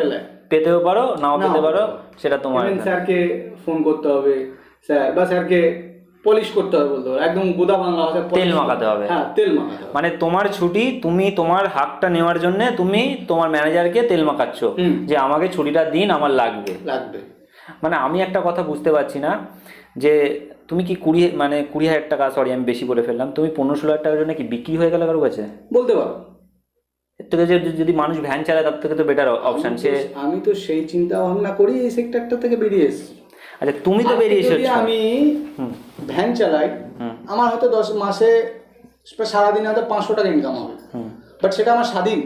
পেতেও পারো নাও পেতে পারো, সেটা তোমার। স্যারকে ফোন করতে হবে, স্যার বা স্যারকে পলিশ করতে হবে, বলতে পারো একদম গোদা বাংলা ভাষায় তেল মাখাতে হবে। হ্যাঁ, তেল মাখাতে হবে। মানে তোমার ছুটি, তুমি তোমার হাকটা নেওয়ার জন্য তুমি তোমার ম্যানেজারকে তেল মাখাচ্ছ যে আমাকে ছুটিটা দিন, আমার লাগবে। মানে আমি একটা কথা বুঝতে পারছি না, যে তুমি কি 20,000 টাকা, সরি আমি বেশি বলে ফেললাম, তুমি 15-16 হাজার টাকার জন্য কি বিক্রি হয়ে গেল কারো কাছে? বলতে পারো। এর থেকে যদি মানুষ ভ্যান চালায় তার থেকে তো বেটার অপশন। আমি তো সেই চিন্তা ভাবনা করি এই সেক্টরটা থেকে বেরিয়ে এসেছি। আচ্ছা, তুমি তো বেরিয়ে এসেছো। আমি ভ্যান চালাই, আমার হয়তো 10 মাসে সারাদিনে হয়তো 500 টাকা ইনকাম হবে, বাট সেটা আমার স্বাধীন।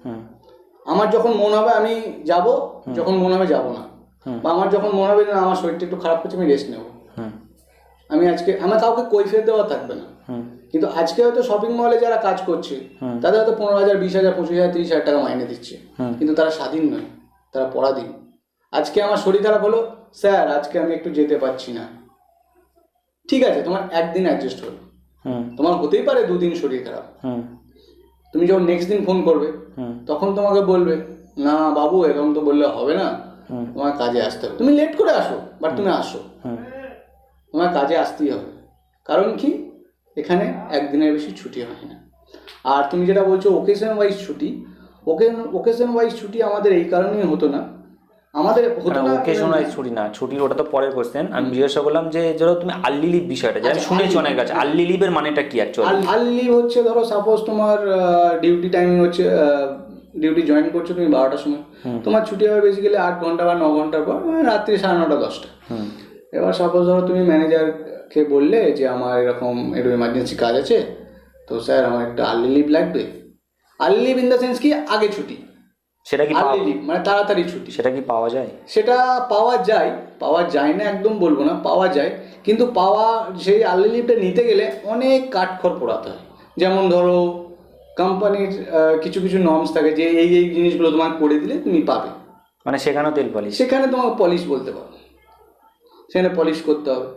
হুম আমার যখন মন হবে আমি যাব, যখন মন হবে যাব না, বা আমার যখন মনে হবে না আমার শরীরটা একটু খারাপ করছে আমি রেস্ট নেবো। হুম আমি আজকে আমার কাউকে কৈফিয়ত দেওয়া থাকবে না। হুম কিন্তু আজকে হয়তো শপিং মলে যারা কাজ করছে তাদের হয়তো 15,000, 20,000, 25,000, 30,000 টাকা মাইনে দিচ্ছে, কিন্তু তারা স্বাধীন নয়, তারা পরাধীন। আজকে আমার শরীর খারাপ হলো, স্যার আজকে আমি একটু যেতে পারছি না, ঠিক আছে, তোমার একদিন অ্যাডজাস্ট হলো, তোমার হতেই পারে 2 দিন শরীর খারাপ। তুমি যখন নেক্সট দিন ফোন করবে তখন তোমাকে বলবে না বাবু এরকম তো বললে হবে না, তোমার কাজে আসতে হবে। তুমি লেট করে আসো, বাট তুমি আসো, তোমার কাজে আসতেই হবে। কারণ কি, এখানে একদিনের বেশি ছুটি হয় না। আর তুমি যেটা বলছো ওকেশন ওয়াইজ ছুটি, ওকেশন ওয়াইজ ছুটি আমাদের এই কারণেই হতো না, আমাদের হতো না ওকেশন ওয়াইজ ছুটি না, ছুটির ওটা তো পরের কোশ্চেন। আমি জিজ্ঞাসা করলাম যে ধরো তুমি আর্লি লিভ বিষয়টা, যে আমি শুনেছি অনেক কাছে, আর্লি লিভের মানেটা কি অ্যাকচুয়ালি? আর্লি লিভ হচ্ছে ধরো সাপোজ তোমার ডিউটি টাইমিং হচ্ছে, ডিউটি জয়েন করছো তুমি 12টার সময়, তোমার ছুটি হবে বেসিক্যালি 8 ঘন্টা বা 9 ঘন্টার পর, রাত্রি 9:30, 10টা। এবার সাপোজ ধরো তুমি ম্যানেজারকে বললে যে আমার এরকম একটু এমার্জেন্সি কাজ আছে, তো স্যার আমার একটা আর্লি লিভ লাগবে। Early live in the sense কি আগে ছুটি, সেটা কি আর্লি লিভ মানে তাড়াতাড়ি ছুটি। সেটা কি পাওয়া যায়? সেটা পাওয়া যায় না একদম বলবো না, পাওয়া যায়, কিন্তু সেই আর্লি লিভটা নিতে গেলে অনেক কাঠখড় পোড়াতে হয়। যেমন ধরো কোম্পানির কিছু কিছু নর্মস থাকে যে এই এই জিনিসগুলো তোমাকে করে দিলে তুমি পাবে, মানে সেখানেও তেল পলিশ, সেখানে তোমাকে পলিশ বলতে পারো, সেখানে পলিশ করতে হবে।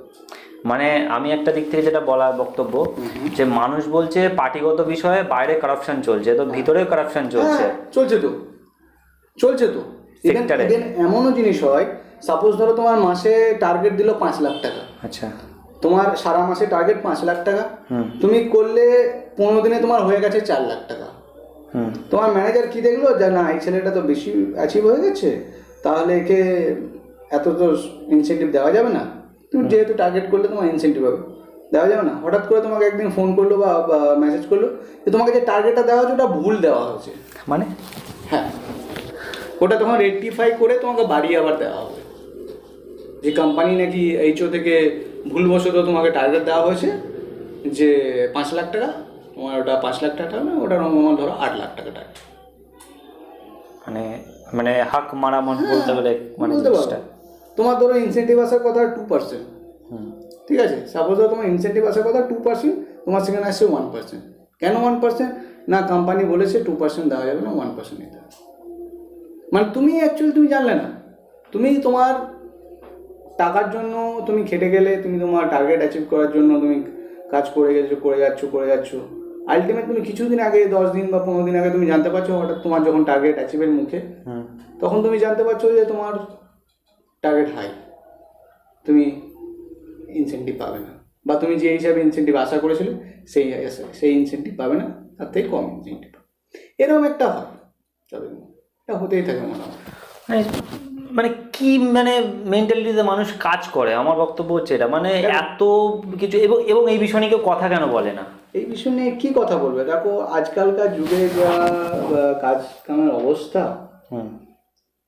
মানে আমি একটা দিক থেকে যেটা বলার বক্তব্য, যে মানুষ বলছে পার্টিগত বিষয়ে বাইরে কারাপশন চলছে, তো ভিতরেও কারাপশন চলছে। চলছে তো সেক্টরে এমনও জিনিস হয়, সাপোজ ধরো তোমার মাসে টার্গেট দিল 5 লাখ টাকা, আচ্ছা, তোমার সারা মাসে টার্গেট 5 লাখ টাকা, তুমি করলে 15 দিনে তোমার হয়ে গেছে 4 লাখ টাকা। তোমার ম্যানেজার কি দেখলো যে না এই ছেলেটা তো বেশি অ্যাচিভ হয়ে গেছে, তাহলে একে এত তো ইনসেন্টিভ দেওয়া যাবে না, তুমি যেহেতু টার্গেট করলে তোমার ইনসেন্টিভ হবে, দেওয়া যাবে না। হঠাৎ করে তোমাকে একদিন ফোন করলো বা মেসেজ করলো যে তোমাকে যে টার্গেটটা দেওয়া হয়েছে ওটা ভুল দেওয়া হয়েছে, মানে হ্যাঁ ওটা তোমার রেকটিফাই করে তোমাকে বাড়িয়ে আবার দেওয়া হবে, যে কোম্পানি নাকি এইচও থেকে ভুলবশত তোমাকে টার্গেট দেওয়া হয়েছে যে 5 লাখ টাকা, তোমার ওটা 5 লাখ টাকা না, ওটা আমার ধরো 8 লাখ টাকা টার্গেট। মানে মানে হাক মারা মন বলতে গেলে মানে জিনিসটা। তোমার ধরো ইনসেন্টিভ আসার কথা 2%, ঠিক আছে, সাপোজ তোমার ইনসেন্টিভ আসার কথা 2%, তোমার সেখানে আসছে 1%। কেন 1%? না কোম্পানি বলেছে 2% দেওয়া যাবে না, 1% নিতে হবে। মানে তুমি অ্যাকচুয়ালি তুমি জানলে না, তুমি তোমার টাকার জন্য তুমি খেটে গেলে, তুমি তোমার টার্গেট অ্যাচিভ করার জন্য তুমি কাজ করে যাচ্ছ, আলটিমেট তুমি কিছুদিন আগে 10 দিন বা 15 দিন আগে তুমি জানতে পারছো হঠাৎ তোমার যখন টার্গেট অ্যাচিভের মুখে, তখন তুমি জানতে পারছো যে তোমার টার্গেট হাই, তুমি ইনসেন্টিভ পাবে না, বা তুমি যে হিসাবে ইনসেন্টিভ আশা করেছিলে সেই ইনসেন্টিভ পাবে না, তার থেকে কম ইনসেন্টিভ, এরকম একটা হয়। তবে এটা হতেই থাকে মনে হয়। মানে কি মানে মেন্টালিটিতে মানুষ কাজ করে, আমার বক্তব্য হচ্ছে এটা, মানে এত কিছু, এবং এই বিষয় নিয়ে কেউ কথা কেন বলে না? এই বিষয় নিয়ে কি কথা বলবে? দেখো আজকালকার যুগে যা কাজ কামের অবস্থা,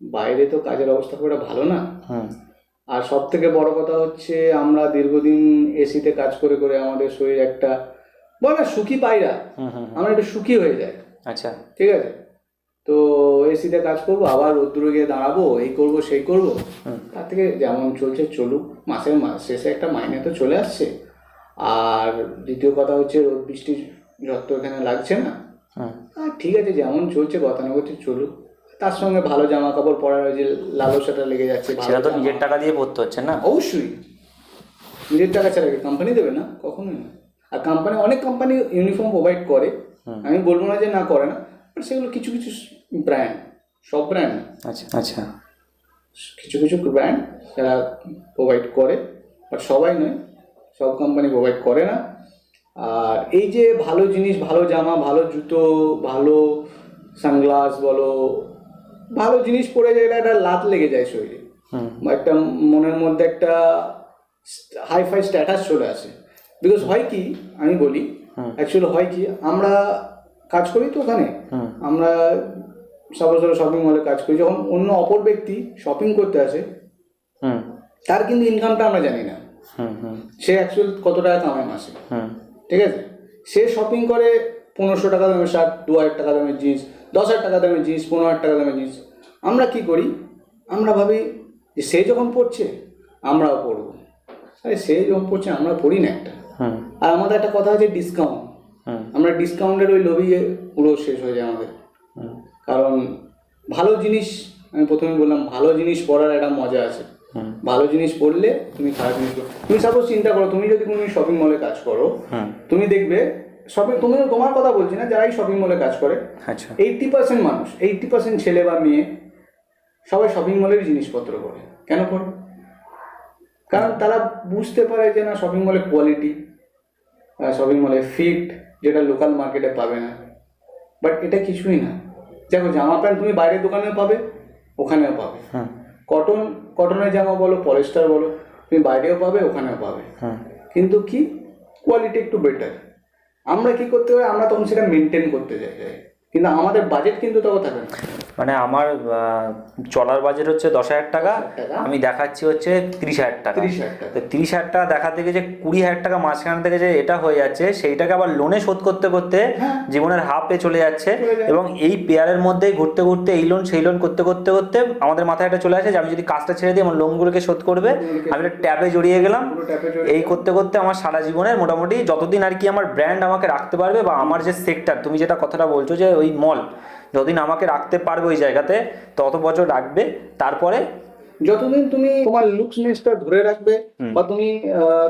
বাইরে তো কাজের অবস্থা খুব একটা ভালো না। আর সব থেকে বড় কথা হচ্ছে আমরা দীর্ঘদিন এসিতে কাজ করে করে আমাদের শরীর একটা বলে সুখী পায়রা, আমরা একটু সুখী হয়ে যায়। আচ্ছা, ঠিক আছে, তো এসিতে কাজ করবো, আবার রোদ্দুরে গিয়ে দাঁড়াবো, এই করব সেই করব, তার থেকে যেমন চলছে চলুক, মাসের শেষে একটা মাইনে তো চলে আসছে। আর দ্বিতীয় কথা হচ্ছে রোদ বৃষ্টি যত এখানে লাগছে না, আর ঠিক আছে যেমন চলছে গতানুগতিক চলুক, তার সঙ্গে ভালো জামা কাপড় পরার যে লালসাটা লেগে যাচ্ছে, সেটা তো নিজের টাকা দিয়ে পড়তে হচ্ছে না? অবশ্যই নিজের টাকা ছাড়া কি কোম্পানি দেবে না? কখনোই না। আর অনেক কোম্পানি ইউনিফর্ম প্রোভাইড করে, আমি বলবো না যে না করে না, বাট সেগুলো কিছু কিছু ব্র্যান্ড, সব ব্র্যান্ড না। আচ্ছা, কিছু কিছু ব্র্যান্ড যারা প্রোভাইড করে, বাট সবাই নয়, সব কোম্পানি প্রোভাইড করে না। আর এই যে ভালো জিনিস, ভালো জামা, ভালো জুতো, ভালো সানগ্লাস বলো, ভালো জিনিস পরে যায়, একটা লাত লেগে যায় শরীরে, বা একটা মনের মধ্যে একটা হাইফাই স্ট্যাটাস চলে আসে। বিকজ হয় কি, আমি বলি অ্যাকচুয়ালি হয় কি, আমরা কাজ করি তো ওখানে, আমরা সাপোজ শপিং মলে কাজ করি, যখন অন্য অপর ব্যক্তি শপিং করতে আসে, তার কিন্তু ইনকামটা আমরা জানি না, সে অ্যাকচুয়ালি কত টাকা কামায় মাসে, ঠিক আছে, সে শপিং করে 1500 টাকা দামের শার্ট, 2000 টাকা দামের জিন্স, 10,000 টাকা দামের জিন্স, 15,000 টাকা দামের জিন্স। আমরা কি করি, আমরা ভাবি যে সে যখন পড়ছে আমরাও পড়বো। আরে সে যখন পড়ছে আমরা পড়ি না একটা। আর আমাদের একটা কথা আছে ডিসকাউন্ট, আমরা ডিসকাউন্টের ওই লোভে পুরো শেষ হয়ে যায় আমাদের। কারণ ভালো জিনিস, আমি প্রথমে বললাম ভালো জিনিস পড়ার একটা মজা আছে। ভালো জিনিস পড়লে তুমি খারাপ জিনিস তুমি সাপোজ চিন্তা করো, তুমি যদি কোনো শপিং মলে কাজ করো, তুমি দেখবে শপিং, তুমি তোমার কথা বলছি না, যারাই শপিং মলে কাজ করে 80% মানুষ, 80% ছেলে বা মেয়ে সবাই শপিং মলের জিনিসপত্র করে। কেন করে? কারণ তারা বুঝতে পারে যে না শপিং মলে কোয়ালিটি, শপিং মলে ফিট, যেটা লোকাল মার্কেটে পাবে না। বাট এটা কিছুই না। দেখো জামা প্যান্ট তুমি বাইরের দোকানেও পাবে, ওখানেও পাবে। কটনের জামা বলো, পলিস্টার বলো, তুমি বাইরেও পাবে, ওখানেও পাবে। কিন্তু কি কোয়ালিটি একটু বেটার। আমরা কি করতে পারি, আমরা তখন সেটা মেনটেন করতে যাই, কিন্তু আমাদের বাজেট কিন্তু তখন থাকে না। মানে আমার চলার বাজেট হচ্ছে 10,000 টাকা, আমি দেখাচ্ছি হচ্ছে 30,000 টাকা। 30,000 টাকা দেখাতে গিয়ে যে 20,000 টাকা মাঝখান থেকে যে এটা হয়ে যাচ্ছে, সেইটাকে আবার লোনে শোধ করতে করতে জীবনের হাফে চলে যাচ্ছে। এবং এই পেয়ারের মধ্যেই ঘুরতে ঘুরতে এই লোন সেই লোন করতে করতে করতে আমাদের মাথায় একটা চলে আসে যে আমি যদি কাজটা ছেড়ে দিই আমার লোনগুলোকে শোধ করবে, আমি একটা ট্যাবে জড়িয়ে গেলাম। এই করতে করতে আমার সারা জীবনের মোটামুটি যতদিন আর কি আমার ব্র্যান্ড আমাকে রাখতে পারবে, বা আমার যে সেক্টর, তুমি যেটা কথাটা বলছো যে ওই মল যতদিন আমাকে রাখতে পারবে ওই জায়গাতে তত বছর রাখবে। তারপরে যতদিন তুমি তোমার লুকসনেসটা ধরে রাখবে, বা তুমি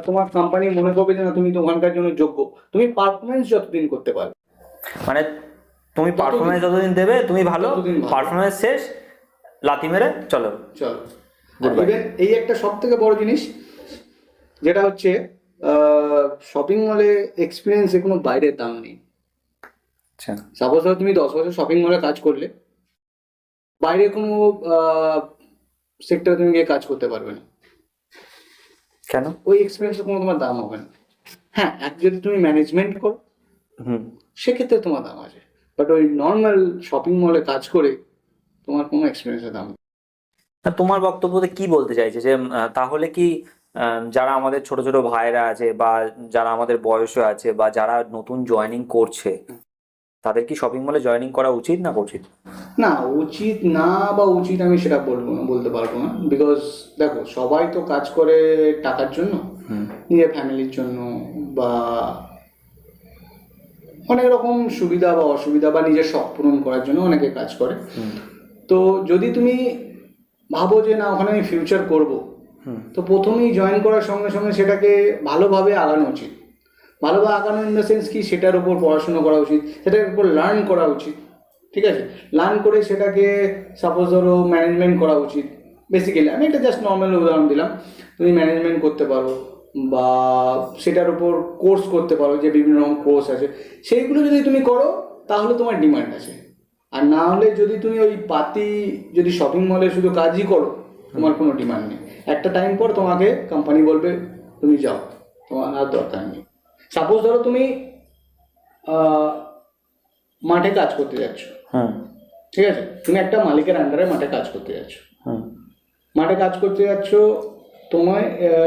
তোমার কোম্পানি মনে করবে যে না তুমি ওখানকার জন্য যোগ্য, তুমি পারফরমেন্স যতদিন করতে পারবে, মানে তুমি পারফরমেন্স যতদিন দেবে তুমি ভালো, পারফরমেন্স শেষ লাথি মেরে চলো। ইভেন এই একটা সব থেকে বড় জিনিস যেটা হচ্ছে শপিং মলে এক্সপিরিয়েন্সে কোনো বাইরের দাম নেই। সাপোজ তুমি 10 বছর শপিং মলে কাজ করলে, বাইরে কোনো সেক্টরে তুমি গিয়ে কাজ করতে পারবে না। কেন? ওই এক্সপিরিয়েন্সের কোনো তোমার দাম হবে না। হ্যাঁ, যদি তুমি ম্যানেজমেন্ট করো সেক্ষেত্রে তোমার দাম আছে, বাট ওই নর্মাল শপিং মলে কাজ করে তোমার কোনো এক্সপিরিয়েন্সের দাম। তোমার বক্তব্যতে কি বলতে চাইছে যে তাহলে কি যারা আমাদের ছোট ছোট ভাইরা আছে, বা যারা আমাদের বয়সে আছে, বা যারা নতুন জয়েনিং করছে, তাদের কি শপিং মলে জয়েনিং করা উচিত না উচিত না? উচিত না বা উচিত আমি সেটা বলতে পারবো না। বিকজ দেখো সবাই তো কাজ করে টাকার জন্য, নিজের ফ্যামিলির জন্য, বা অনেক রকম সুবিধা বা অসুবিধা, বা নিজের শখ পূরণ করার জন্য অনেকে কাজ করে। তো যদি তুমি ভাবো যে না ওখানে আমি ফিউচার করব, তো প্রথমেই জয়েন করার সঙ্গে সঙ্গে সেটাকে ভালোভাবে আগানো উচিত। ভালোভাবে আগানো ইন দ্য সেন্স কি, সেটার উপর পড়াশুনো করা উচিত, সেটার উপর লার্ন করা উচিত। ঠিক আছে, লার্ন করে সেটাকে সাপোজ ধরো ম্যানেজমেন্ট করা উচিত। বেসিক্যালি আমি একটা জাস্ট নর্মাল উদাহরণ দিলাম, তুমি ম্যানেজমেন্ট করতে পারো, বা সেটার উপর কোর্স করতে পারো, যে বিভিন্ন রকম কোর্স আছে, সেইগুলো যদি তুমি করো তাহলে তোমার ডিমান্ড আছে। আর না হলে যদি তুমি ওই যদি শপিং মলে শুধু কাজই করো, তোমার কোনো ডিমান্ড নেই। একটা টাইম পর তোমাকে কোম্পানি বলবে তুমি যাও, তোমার আর দরকার নেই। সাপোজ ধরো তুমি মাঠে কাজ করতে যাচ্ছ, ঠিক আছে, তুমি একটা মালিকের আন্ডারে মাঠে কাজ করতে যাচ্ছ,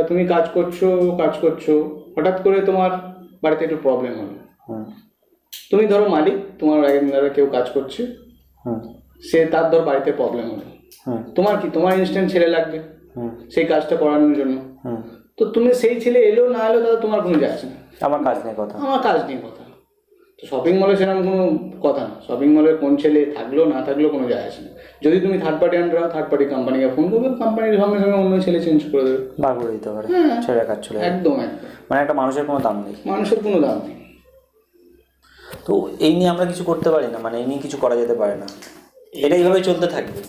তুমি কাজ করছো, হঠাৎ করে তোমার বাড়িতে একটু প্রবলেম হলো। তুমি ধরো মালিক, তোমার আন্ডারে কেউ কাজ করছে, সে তার ধর বাড়িতে প্রবলেম হলো, তোমার ইনস্ট্যান্ট ছেলে লাগবে সেই কাজটা করানোর জন্য। তো তুমি সেই ছেলে এলো না এলো তাহলে তোমার কোনো যায় আসে না, আমার কাজ নেই কথা। তো শপিং মলে সেরকম কোনো কথা না। শপিং মলে কোন ছেলে থাকলো না থাকলো কোনো যায় আসে না। যদি তুমি third party under, third party কোম্পানিকে ফোন করবে, কোম্পানির সঙ্গে সঙ্গে অন্য ছেলে চেঞ্জ করে দেবে, বার করে দিতে পারে, ছেড়ে কাজ চলে যাবে। একদম। মানে একটা মানুষের কোনো দাম নেই, তো এই নিয়ে আমরা কিছু করতে পারি না, মানে এই নিয়ে কিছু করা যেতে পারে না, এটা এইভাবে চলতে থাকবে।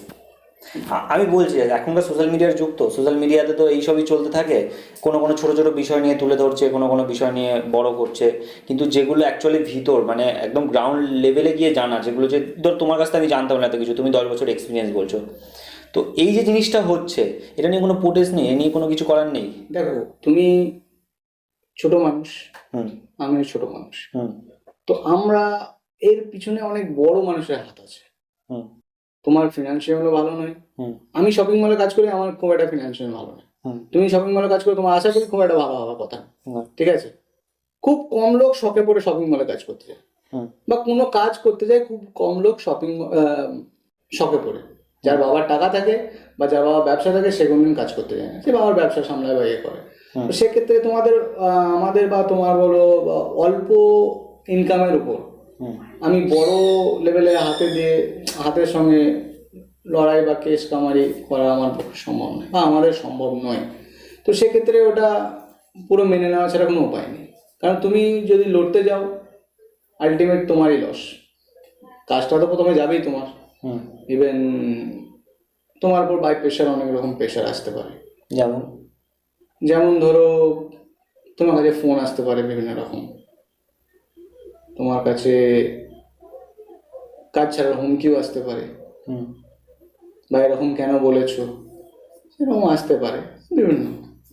আমি বলছি এখনকার সোশ্যাল মিডিয়ার যুগ, তো সোশ্যাল মিডিয়াতে তো এইসবই চলতে থাকে। কোনো ছোটো ছোটো বিষয় নিয়ে তুলে ধরছে, কোনো বিষয় নিয়ে বড় করছে, কিন্তু যেগুলো অ্যাকচুয়ালি ভিতর, মানে একদম গ্রাউন্ড লেভেলে গিয়ে জানা, যেগুলো যে ধর তোমার কাছ থেকে আমি জানতাম না এত কিছু, তুমি 10 বছর এক্সপিরিয়েন্স বলছো, তো এই যে জিনিসটা হচ্ছে এটা নিয়ে কোনো প্রোটেস্ট নেই, এ নিয়ে কোনো কিছু করার নেই। দেখো তুমি ছোট মানুষ, আমি ছোট মানুষ, তো আমরা এর পিছনে অনেক বড় মানুষের হাত আছে। তোমার ফিনান্সিয়াল ভালো নয়, আমি শপিং মলে কাজ করি, আমার খুব একটা ফিনান্সিয়াল ভালো নয়। তুমি শপিং মলে কাজ করো, তোমার আশা করি খুব একটা ভালো হওয়ার কথা, ঠিক আছে, খুব কম লোক শখে পড়ে শপিং মলে কাজ করতে যায়, হুম। বা কোনো কাজ করতে যায় খুব কম লোক শখে পড়ে। যার বাবার টাকা থাকে বা যার বাবার ব্যবসা থাকে সে কোনদিন কাজ করতে যায় না, সে বাবার ব্যবসা সামলায় বা ইয়ে করে। হুম। তো সেক্ষেত্রে তোমাদের আমাদের বা তোমার বলো বা অল্প ইনকামের উপর হুম। আমি বড় লেভেলে হাতের সঙ্গে লড়াই বা কেস কামারি করা আমার পক্ষে সম্ভব নয় বা আমাদের সম্ভব নয়। তো সেক্ষেত্রে ওটা পুরো মেনে নেওয়া ছাড়া কোনো উপায় নেই। কারণ তুমি যদি লড়তে যাও আলটিমেট তোমারই লস। কাজটা তো প্রথমে যাবেই তোমার, হুম। ইভেন তোমার উপর বাই প্রেশার, অনেক রকম প্রেশার আসতে পারে। যেমন যেমন ধরো তোমার কাছে ফোন আসতে পারে বিভিন্ন রকম, তোমার কাছে কাজ ছাড়ার হুমকিও আসতে পারে, হুম। বা এরকম কেন বলেছো এরকম আসতে পারে, বিভিন্ন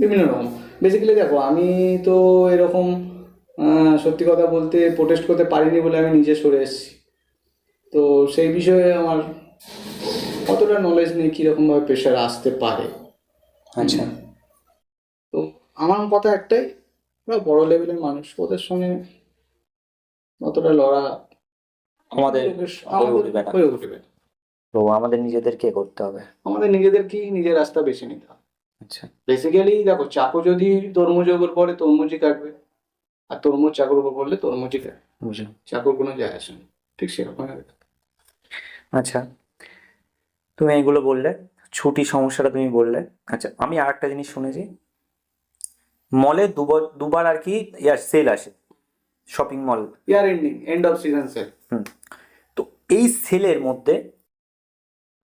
বিভিন্ন রকম। বেসিক্যালি দেখো আমি তো এরকম সত্যি কথা বলতে প্রোটেস্ট করতে পারিনি বলে আমি নিজে সরে এসেছি। তো সেই বিষয়ে আমার অতটা নলেজ নেই কীরকমভাবে প্রেশার আসতে পারে। আচ্ছা। তো আমার কথা একটাই, ওরা বড় লেভেলের মানুষ, ওদের সঙ্গে অতটা লড়া আমাদের হয়ে উঠবে না। হয়ে উঠবে না। তো আমাদের নিজেদেরকে করতে হবে। আমাদের নিজেদেরকেই নিজের রাস্তা বেছে নিতে হবে। আচ্ছা। বেসিক্যালি দেখো, চাকু যদি তরমুজের উপর পড়ে তরমুজই কাটবে, আর তরমুজ চাকুর উপর পড়লে তরমুজই কাটবে, বুঝলাম। চাকুর কোনো যায় আসে না। ঠিক সেরকম। আচ্ছা, তুমি এগুলো বললে, ছুটি সমস্যাটা তুমি বললে। আচ্ছা, আমি আর একটা জিনিস শুনেছি, মলে দুবার আর কি সেল আসে, shopping mall. Year ending, end of season sale. হুম। তো এই সেলের মধ্যে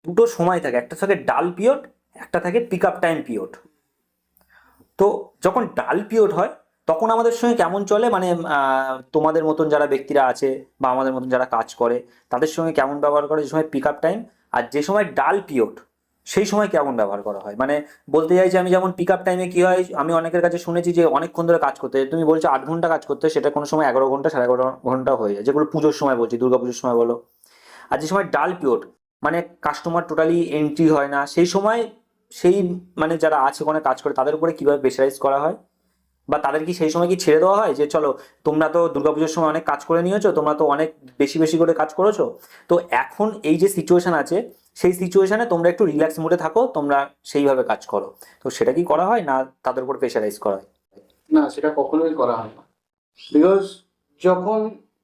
দুটো সময় থাকে, একটা থাকে ডাল পিরিয়ড, একটা থাকে পিক আপ টাইম পিরিয়ড। তো যখন ডাল পিরিয়ড হয় তখন আমাদের সঙ্গে কেমন চলে, মানে তোমাদের মতন যারা ব্যক্তিরা আছে বা আমাদের মতন যারা কাজ করে তাদের সঙ্গে কেমন ব্যবহার করে যে সময় পিক আপ টাইম, আর যে সময় ডাল পিরিয়ড সেই সময় কেমন ব্যবহার করা হয়? মানে বলতে চাইছি আমি, যেমন পিক আপ টাইমে কী হয়, আমি অনেকের কাছে শুনেছি যে অনেকক্ষণ ধরে কাজ করতে হয়। তুমি বলছো 8 ঘন্টা কাজ করতে হয়, সেটা কোনো সময় 11 ঘন্টা 11.5 ঘন্টা হয়ে যায়, যেগুলো পুজোর সময় বলছি, দুর্গাপুজোর সময় বলো। আর যে সময় ডাল পিরিয়ড, মানে কাস্টমার টোটালি এন্ট্রি হয় না, সেই সময় সেই মানে যারা আছে ওখানে কাজ করে তাদের উপরে কীভাবে প্রেশারাইজ করা হয়, বা তাদের কি সেই সময় কি ছেড়ে দেওয়া হয় যে চলো তোমরা তো দুর্গাপুজোর সময় অনেক কাজ করে নিয়েছো, তোমরা তো অনেক বেশি বেশি করে কাজ করেছো, তো এখন এই যে সিচুয়েশন আছে সেই সিচুয়েশনে তোমরা একটু রিল্যাক্স মোডে থাকো, তোমরা সেইভাবে কাজ করো, তো সেটা কি করা হয় না তাদের উপর প্রেশারাইজ করা হয়? না, সেটা কখনোই করা হয় না। বিকজ যখন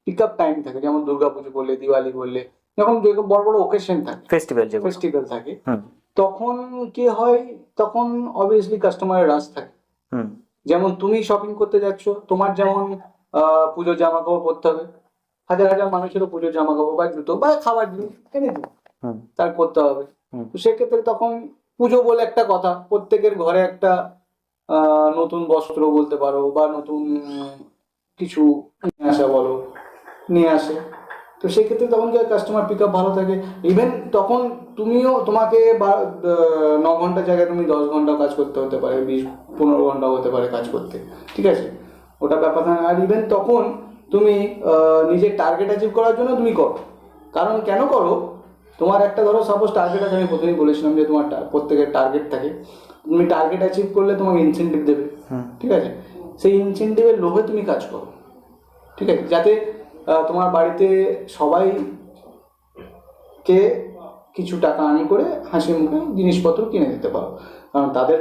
পিক আপ টাইম থাকে, যেমন দুর্গাপুজো বললে, দিওয়ালি বললে, যখন বড় বড় ওকেশন থাকে, ফেস্টিভ্যাল যেগুলো। ফেস্টিভ্যাল থাকে, হুম। তখন কি হয়, তখন অবভিয়াসলি কাস্টমারের রাশ থাকে। হুম। যেমন তুমি শপিং করতে যাচ্ছ, তোমার যেমন পুজোর জামা কাপড় পরতে হবে, হাজার হাজার মানুষেরও পুজোর জামা কাপড় বা জুতো বা খাবার জিনিস এনে দিও, হুম। তার করতে হবে। হুম। তো সেক্ষেত্রে তখন পুজো বলে একটা কথা, প্রত্যেকের ঘরে একটা নতুন বস্ত্র বলতে পারো বা নতুন কিছু নিয়ে আসা বলো, নিয়ে আসে। তো সেক্ষেত্রে তখন কি কাস্টমার পিক আপ ভালো থাকে। ইভেন তখন তোমাকে 9 ঘন্টার জায়গায় তুমি 10 ঘন্টা কাজ করতে হতে পারে, 20-15 ঘন্টা হতে পারে কাজ করতে, ঠিক আছে, ওটা ব্যাপার না। আর ইভেন তখন তুমি নিজের টার্গেট অ্যাচিভ করার জন্য তুমি করো। কারণ কেন করো, তোমার একটা ধরো সাপোজ টার্গেট আছে, আমি প্রথমেই বলেছিলাম যে তোমার প্রত্যেকের টার্গেট থাকে, তুমি টার্গেট অ্যাচিভ করলে তোমাকে ইনসেন্টিভ দেবে, ঠিক আছে, সেই ইনসেন্টিভের লোভে তুমি কাজ করো, ঠিক আছে, যাতে তোমার বাড়িতে সবাই কে কিছু টাকা আনি করে হাসি মুখে জিনিসপত্র কিনে দিতে পারো। কারণ তাদের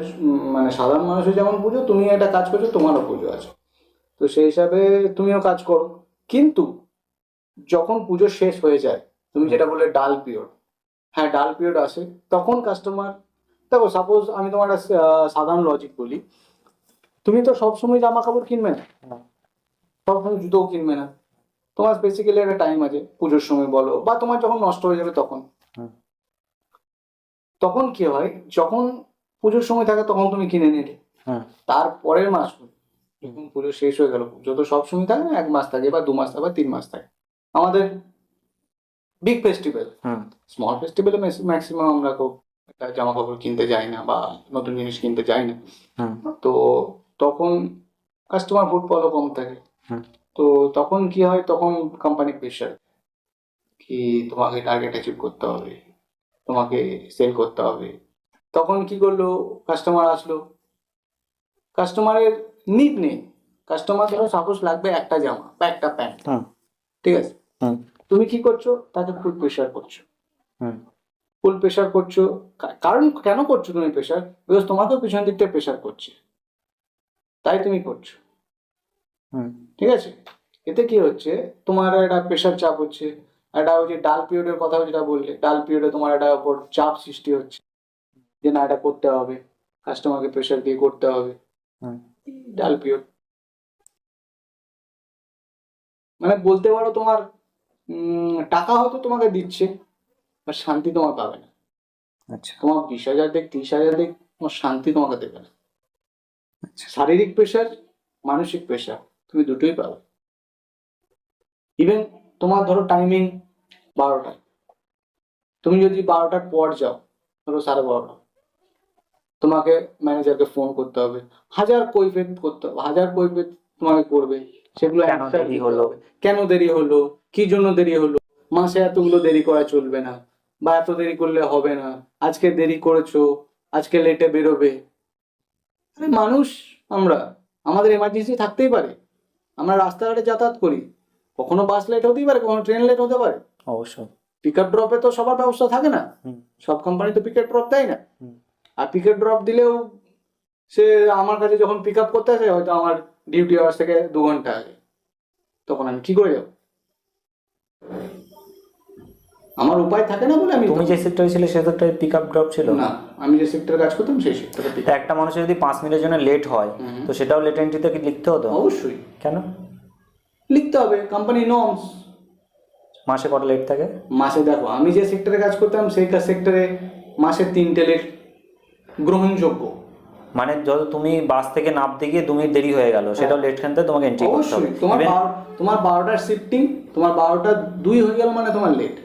মানে সাধারণ মানুষের যেমন পুজো, তুমি একটা কাজ করছো, তোমারও পুজো আছে, তো সেই হিসাবে তুমিও কাজ করো। কিন্তু যখন পুজো শেষ হয়ে যায়, তুমি যেটা বললে ডাল পিরিয়ড, হ্যাঁ ডাল পিরিয়ড আসে, তখন কাস্টমার, দেখো সাপোজ আমি তোমার একটা সাধারণ লজিক বলি, তুমি তো সবসময় জামা কাপড় কিনবে না, সবসময় জুতোও কিনবে না, তোমার বেসিক্যালি একটা টাইম আছে, পুজোর সময় বলো বা তোমার যখন নষ্ট হয়ে যাবে তখন। তখন কি হয়, যখন পুজোর সময় থাকে তখন তুমি কিনে নিলে, তারপরের মাস যখন পুজো শেষ হয়ে গেল, পুজো তো সবসময় থাকে না, 1 মাস থাকে বা 2 মাস থাকে বা 3 মাস থাকে আমাদের বিগ ফেস্টিভ্যাল। স্মল ফেস্টিভ্যালে ম্যাক্সিমাম আমরা খুব একটা জামা কাপড় কিনতে যাই না বা নতুন জিনিস কিনতে যাই না, তো তখন কাস্টমার ফুটফলও কম থাকে। তো তখন কি হয়, তখন কোম্পানি প্রেশার কি তোমাকে টার্গেট অ্যাচিভ করতে হবে, তোমাকে সেল করতে হবে। তখন কি করলো, কাস্টমার আসলো, কাস্টমারের নিড নেই, কাস্টমার ধরো সাপোজ লাগবে একটা জামা বা একটা প্যান্ট, হুম ঠিক আছে, হুম তুমি কি করছো, তাকে ফুল প্রেশার করছো, হুম ফুল প্রেশার করছো। কারণ কেন করছো তুমি প্রেশার? বিকজ তোমাকেও পিছন দিক থেকে প্রেশার করছে, তাই তুমি করছো, হুম ঠিক আছে। এতে কি হচ্ছে, তোমার একটা প্রেশার চাপ হচ্ছে, একটা ওই যে ডাল পিরিয়ডের কথা যেটা বললে, ডাল পিরিয়ডে তোমার একটা ওপর চাপ সৃষ্টি হচ্ছে যে না এটা করতে হবে, কাস্টমারকে প্রেশার দিয়ে করতে হবে। হুম ডাল পিরিয়ড মানে বলতে পারো তোমার টাকা হয়তো তোমাকে দিচ্ছে, আর শান্তি তোমার পাবে না। আচ্ছা তোমার 20,000 দিক 30,000 দিক, তোমার শান্তি তোমাকে দেবে না। আচ্ছা শারীরিক প্রেশার, মানসিক প্রেশার, তুমি দুটোই পাবে। ইভেন তোমার ধরো টাইমিং 12টা, তুমি যদি 12টার পর যাও, ধরো 12:30, তোমাকে ম্যানেজারকে ফোন করতে হবে, হাজার কৈফিয়ত করতে হবে, হাজার কৈফিয়ত তোমাকে করবে, সেগুলো কেন answer দেরি দিতে হলো? হবে। কেন দেরি হলো, কি জন্য দেরি হলো, মাসে এতগুলো দেরি করা চলবে না, বা এত দেরি করলে হবে না, আজকে দেরি করেছো, আজকে লেটে বেরোবে। আরে মানুষ আমরা, আমাদের এমার্জেন্সি থাকতেই পারে, আমরা রাস্তাঘাটে যাতায়াত করি, কখনো বাস লেট হতেই পারে, কখনো ট্রেন লেট হতে পারে। অবশ্যই। পিক আপ ড্রপে তো সবার ব্যবস্থা থাকে না, হুম সব কোম্পানি তো পিক আপ ড্রপ দেয় না। হুম আর পিক আপ ড্রপ দিলেও সে আমার কাছে যখন পিক আপ করতে আসে হয়তো আমার ডিউটি আওয়ার্স থেকে 2 ঘন্টা আগে, তখন আমি কি করে যাব? আমার উপায় থাকে না বলে আমি তুমি যে সেক্টরে ছিলে সে সেক্টরে পিক আপ ড্রপ ছিল না, আমি যে সেক্টরে কাজ করতাম সেই সেক্টরে পিক তা একটা মানুষের যদি 5 মিনিটের জন্য লেট হয় তো সেটাও লেট এন্ট্রিতে কি লিখতে হতো? অবশ্যই কেন? লিখতে হবে, কোম্পানি নর্মস। মাসে কত লেট থাকে? মাসে দেখো, আমি যে সেক্টরে কাজ করতাম সেই সেক্টরে মাসে 3টে লেট গ্রহণযোগ্য। মানে যত তুমি বাস থেকে নামতে গিয়ে 2 মিনিট দেরি হয়ে গেল সেটাও লেট খানতে তোমাকে এন্ট্রি করতে হবে। অবশ্যই তোমার 12টার শিফটিং, তোমার 12টা 2 হয়ে গেল মানে তোমার লেট,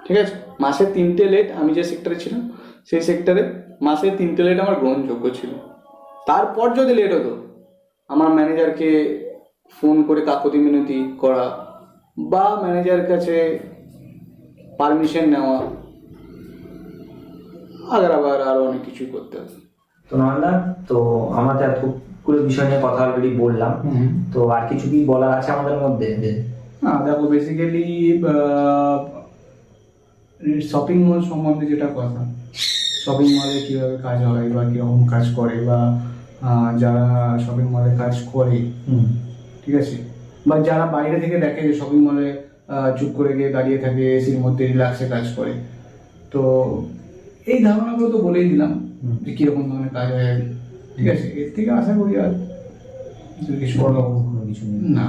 ঠিক আছে। মাসে 3টে লেট, আমি যে সেক্টরে ছিলাম সেই সেক্টরে মাসে 3টে লেট আমার গ্রহণযোগ্য ছিল। তারপর যদি লেট হতো, আমার ম্যানেজারকে ফোন করে কাকুতি মিনতি করা বা ম্যানেজারের কাছে পারমিশন নেওয়া, আবার আরো অনেক কিছুই করতে হবে। তো নন্দা, তো আমরা তো এতগুলো বিষয় নিয়ে কথা অলরেডি বললাম, তো আর কিছু কি বলার আছে আমাদের মধ্যে? না দেখো, বেসিক্যালি শপিং মল সম্বন্ধে যেটা কথা, শপিং মলে কীভাবে কাজ হয় বা কীরকম কাজ করে, বা যারা শপিং মলে কাজ করে, ঠিক আছে, বা যারা বাইরে থেকে দেখে যে শপিং মলে চুপ করে গিয়ে দাঁড়িয়ে থাকে, এসির মধ্যে রিল্যাক্সে কাজ করে, তো এই ধারণাগুলো তো বলেই দিলাম যে কীরকম ধরনের কাজ হয়, ঠিক আছে। এর থেকে আশা করি আর কিছু কোনো কিছু নেই না।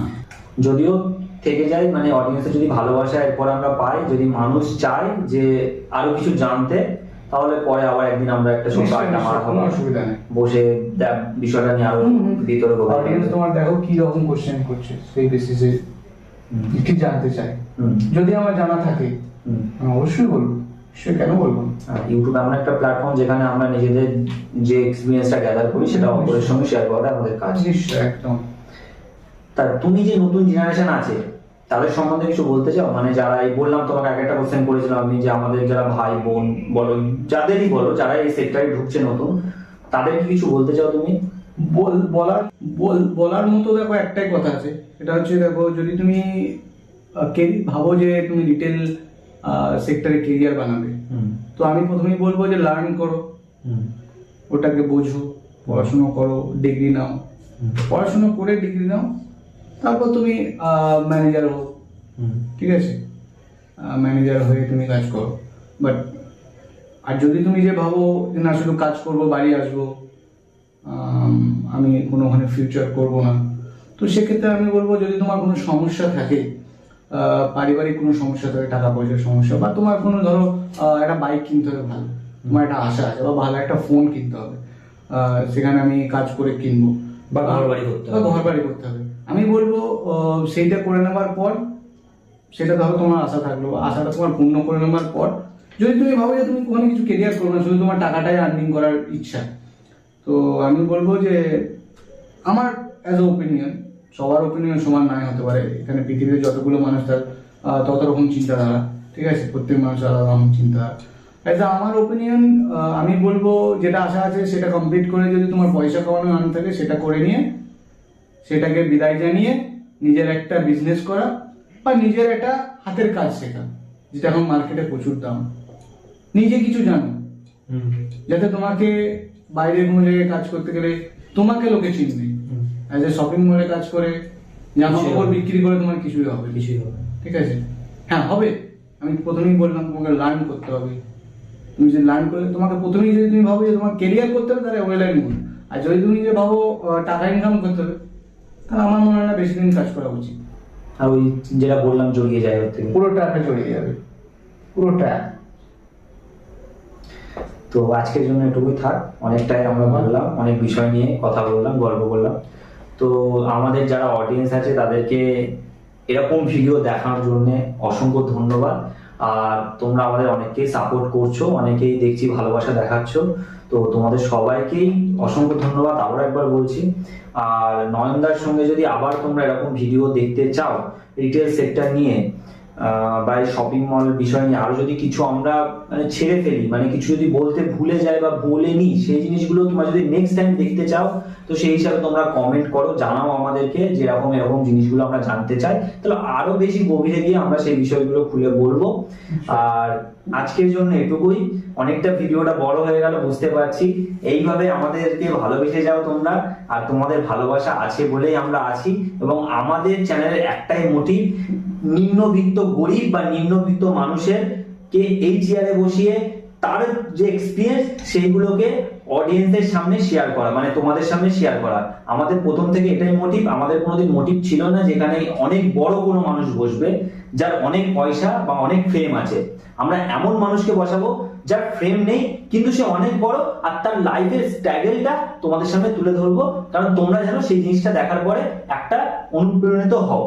যদিও থেকে যায়, মানে অডিয়েন্সের যদি ভালোবাসা এরপর আমরা পাই, যদি মানুষ চায় যে আরো কিছু জানতে, তাহলে পরে আবার একদিন আমরা একটা ছোট আড্ডা মারা কোনো হবে, অসুবিধা নেই, বসে বিষয়টা নিয়ে আরো ভিতরে অডিয়েন্স তোমার দেখো কি রকম কোশ্চেন করছে, সেই বেসিসে কি জানতে চাই, যদি আমার জানা থাকে আমি অবশ্যই বলবো, সে কেন বলবো না। ইউটিউব এমন একটা প্ল্যাটফর্ম যেখানে আমরা নিজেদের যে এক্সপিরিয়েন্সটা গ্যাদার করি সেটা অপরের সঙ্গে শেয়ার করাটা আমাদের কাজ। নিশ্চয়, একদম। তা তুমি যে নতুন জেনারেশন আছে তাদের সম্বন্ধে কিছু বলতে চাও? মানে যারা, এই বললাম তোমাকে আগে একটা কোশ্চেন করেছিলাম আমি, যে আমাদের যারা ভাই বোন বলো, যাদেরই বলো, যারা এই সেক্টরে ঢুকছে নতুন, তাদের কি কিছু বলতে চাও তুমি? বলার মতো দেখো একটাই কথা আছে, এটা হচ্ছে দেখো, যদি তুমি ভাবো যে তুমি রিটেল সেক্টরে কেরিয়ার বানাবে, তো আমি প্রথমেই বলবো যে লার্ন করো, ওটাকে বোঝো, পড়াশুনো করো, ডিগ্রি নাও, পড়াশুনো করে ডিগ্রি নাও, তারপর তুমি ম্যানেজার হো, ঠিক আছে, ম্যানেজার হয়ে তুমি কাজ করো। বাট আর যদি তুমি যে ভাবো যে না শুধু কাজ করবো, বাড়ি আসবো, আমি কোনো ওখানে ফিউচার করবো না, তো সেক্ষেত্রে আমি বলবো যদি তোমার কোনো সমস্যা থাকে, পারিবারিক কোনো সমস্যা থাকে, টাকা পয়সার সমস্যা, বা তোমার কোনো ধরো একটা বাইক কিনতে হবে, ভালো তোমার একটা আশা আছে, বা ভালো একটা ফোন কিনতে হবে, সেখানে আমি কাজ করে কিনবো, বা ঘর বাড়ি করতে হবে, আমি বলবো সেইটা করে নেবার পর, সেটা ধরো তোমার আশা থাকলো, আশাটা তোমার পূর্ণ করে নেবার পর, যদি তুমি ভাবো যে তুমি কোনো কিছু কেরিয়ার করবে না, শুধু তোমার টাকাটাই আর্নিং করার ইচ্ছা, তো আমি বলবো যে আমার অ্যাজ এ ওপিনিয়ন, সবার ওপিনিয়ন সমান নাই হতে পারে, এখানে পৃথিবীতে যতগুলো মানুষ তার তত রকম চিন্তাধারা, ঠিক আছে, প্রত্যেক মানুষের আলাদা রকম চিন্তাধারা, অ্যাজ আমার ওপিনিয়ন আমি বলবো যেটা আশা আছে সেটা কমপ্লিট করে যদি তোমার পয়সা কামানো আন থাকে সেটা করে নিয়ে সেটাকে বিদায় জানিয়ে নিজের একটা বিজনেস করা বা নিজের একটা হাতের কাজ শেখা, যেটা এখন মার্কেটে প্রচুর দাম। নিজে কিছু জানো, যাতে তোমাকে বাইরে কোনো জায়গায় কাজ করতে গেলে তোমাকে লোকে চিনবে। অ্যাজ এ শপিং মলে কাজ করে জামা কাপড় বিক্রি করে তোমার কিছুই হবে, ঠিক আছে? হ্যাঁ হবে, আমি প্রথমেই বললাম তোমাকে লার্ন করতে হবে। তুমি যদি লার্ন করে তোমাকে প্রথমেই যদি তুমি ভাবো যে তোমার কেরিয়ার করতে হবে তাহলে ওয়েলাইন করো। আর যদি তুমি যে ভাবো টাকা ইনকাম করতে হবে তাহলে আমার মনে হয় না বেশি দিন কাজ করা উচিত। আর ওই যেটা বললাম জড়িয়ে যায় ওর থেকে। পুরো টাকা জড়িয়ে যাবে, পুরোটা। তো আজকের জন্য এটুকুই থাক, অনেকটাই আমরা বললাম, অনেক বিষয় নিয়ে কথা বললাম, গল্প করলাম। তো আমাদের যারা অডিয়েন্স আছে তাদেরকে এরকম ভিডিও দেখানোর জন্য অসংখ্য ধন্যবাদ। আর তোমরা আমাদের অনেককেই সাপোর্ট করছো, অনেকেই দেখছি ভালোবাসা দেখাচ্ছ, তো তোমাদের সবাইকেই অসংখ্য ধন্যবাদ আবার একবার বলছি। আর নয়নদার সঙ্গে যদি আবার তোমরা এরকম ভিডিও দেখতে চাও রিটেল সেক্টর নিয়ে বা এই শপিং মল বিষয় নিয়ে আরো যদি কিছু আমরা মানে ছেড়ে ফেলি, মানে কিছু যদি বলতে ভুলে যাই বা বলেনি, সেই জিনিসগুলো তোমরা যদি নেক্সট টাইম দেখতে চাও তো সেই হিসাবে তোমরা কমেন্ট করো, জানাও আমাদেরকে যে এরকম এরকম জিনিসগুলো আমরা জানতে চাই, তাহলে আরো বেশি গভীরে গিয়ে আমরা সেই বিষয়গুলো খুলে বলবো। আর আজকের জন্য এটুকুই, অনেকটা ভিডিওটা বড় হয়ে গেল বুঝতে পারছি। এইভাবে আমাদেরকে ভালোবেসে যাও তোমরা, আর তোমাদের ভালোবাসা আছে বলেই আমরা আছি। এবং আমাদের চ্যানেলের একটাই মোটিভ, নিম্নবিত্ত গরিব বা নিম্নবিত্ত মানুষের কে এই চেয়ারে বসিয়ে তার যে এক্সপিরিয়েন্স সেইগুলোকে অডিয়েন্সের সামনে শেয়ার করা, মানে তোমাদের সামনে শেয়ার করা। আমাদের প্রথম থেকে এটাই মোটিভ, আমাদের কোনোদিন মোটিভ ছিল না যেখানে অনেক বড় কোনো মানুষ বসবে যার অনেক পয়সা বা অনেক ফেম আছে। আমরা এমন মানুষকে বসাবো যার ফ্রেম নেই কিন্তু সে অনেক বড়, আর তার লাইফের স্ট্রাগলটা তোমাদের সামনে তুলে ধরবো, কারণ তোমরা যেন সেই জিনিসটা দেখার পরে একটা অনুপ্রাণিত হও।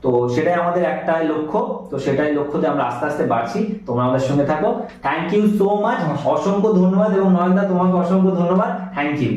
তো সেটাই আমাদের একটাই লক্ষ্য, তো সেটাই লক্ষ্যতে আমরা আস্তে আস্তে বাড়ছি। তোমরা আমাদের সঙ্গে থাকো। থ্যাংক ইউ সো মাচ, অসংখ্য ধন্যবাদ। এবং নয়নদা তোমাকে অসংখ্য ধন্যবাদ, থ্যাংক ইউ।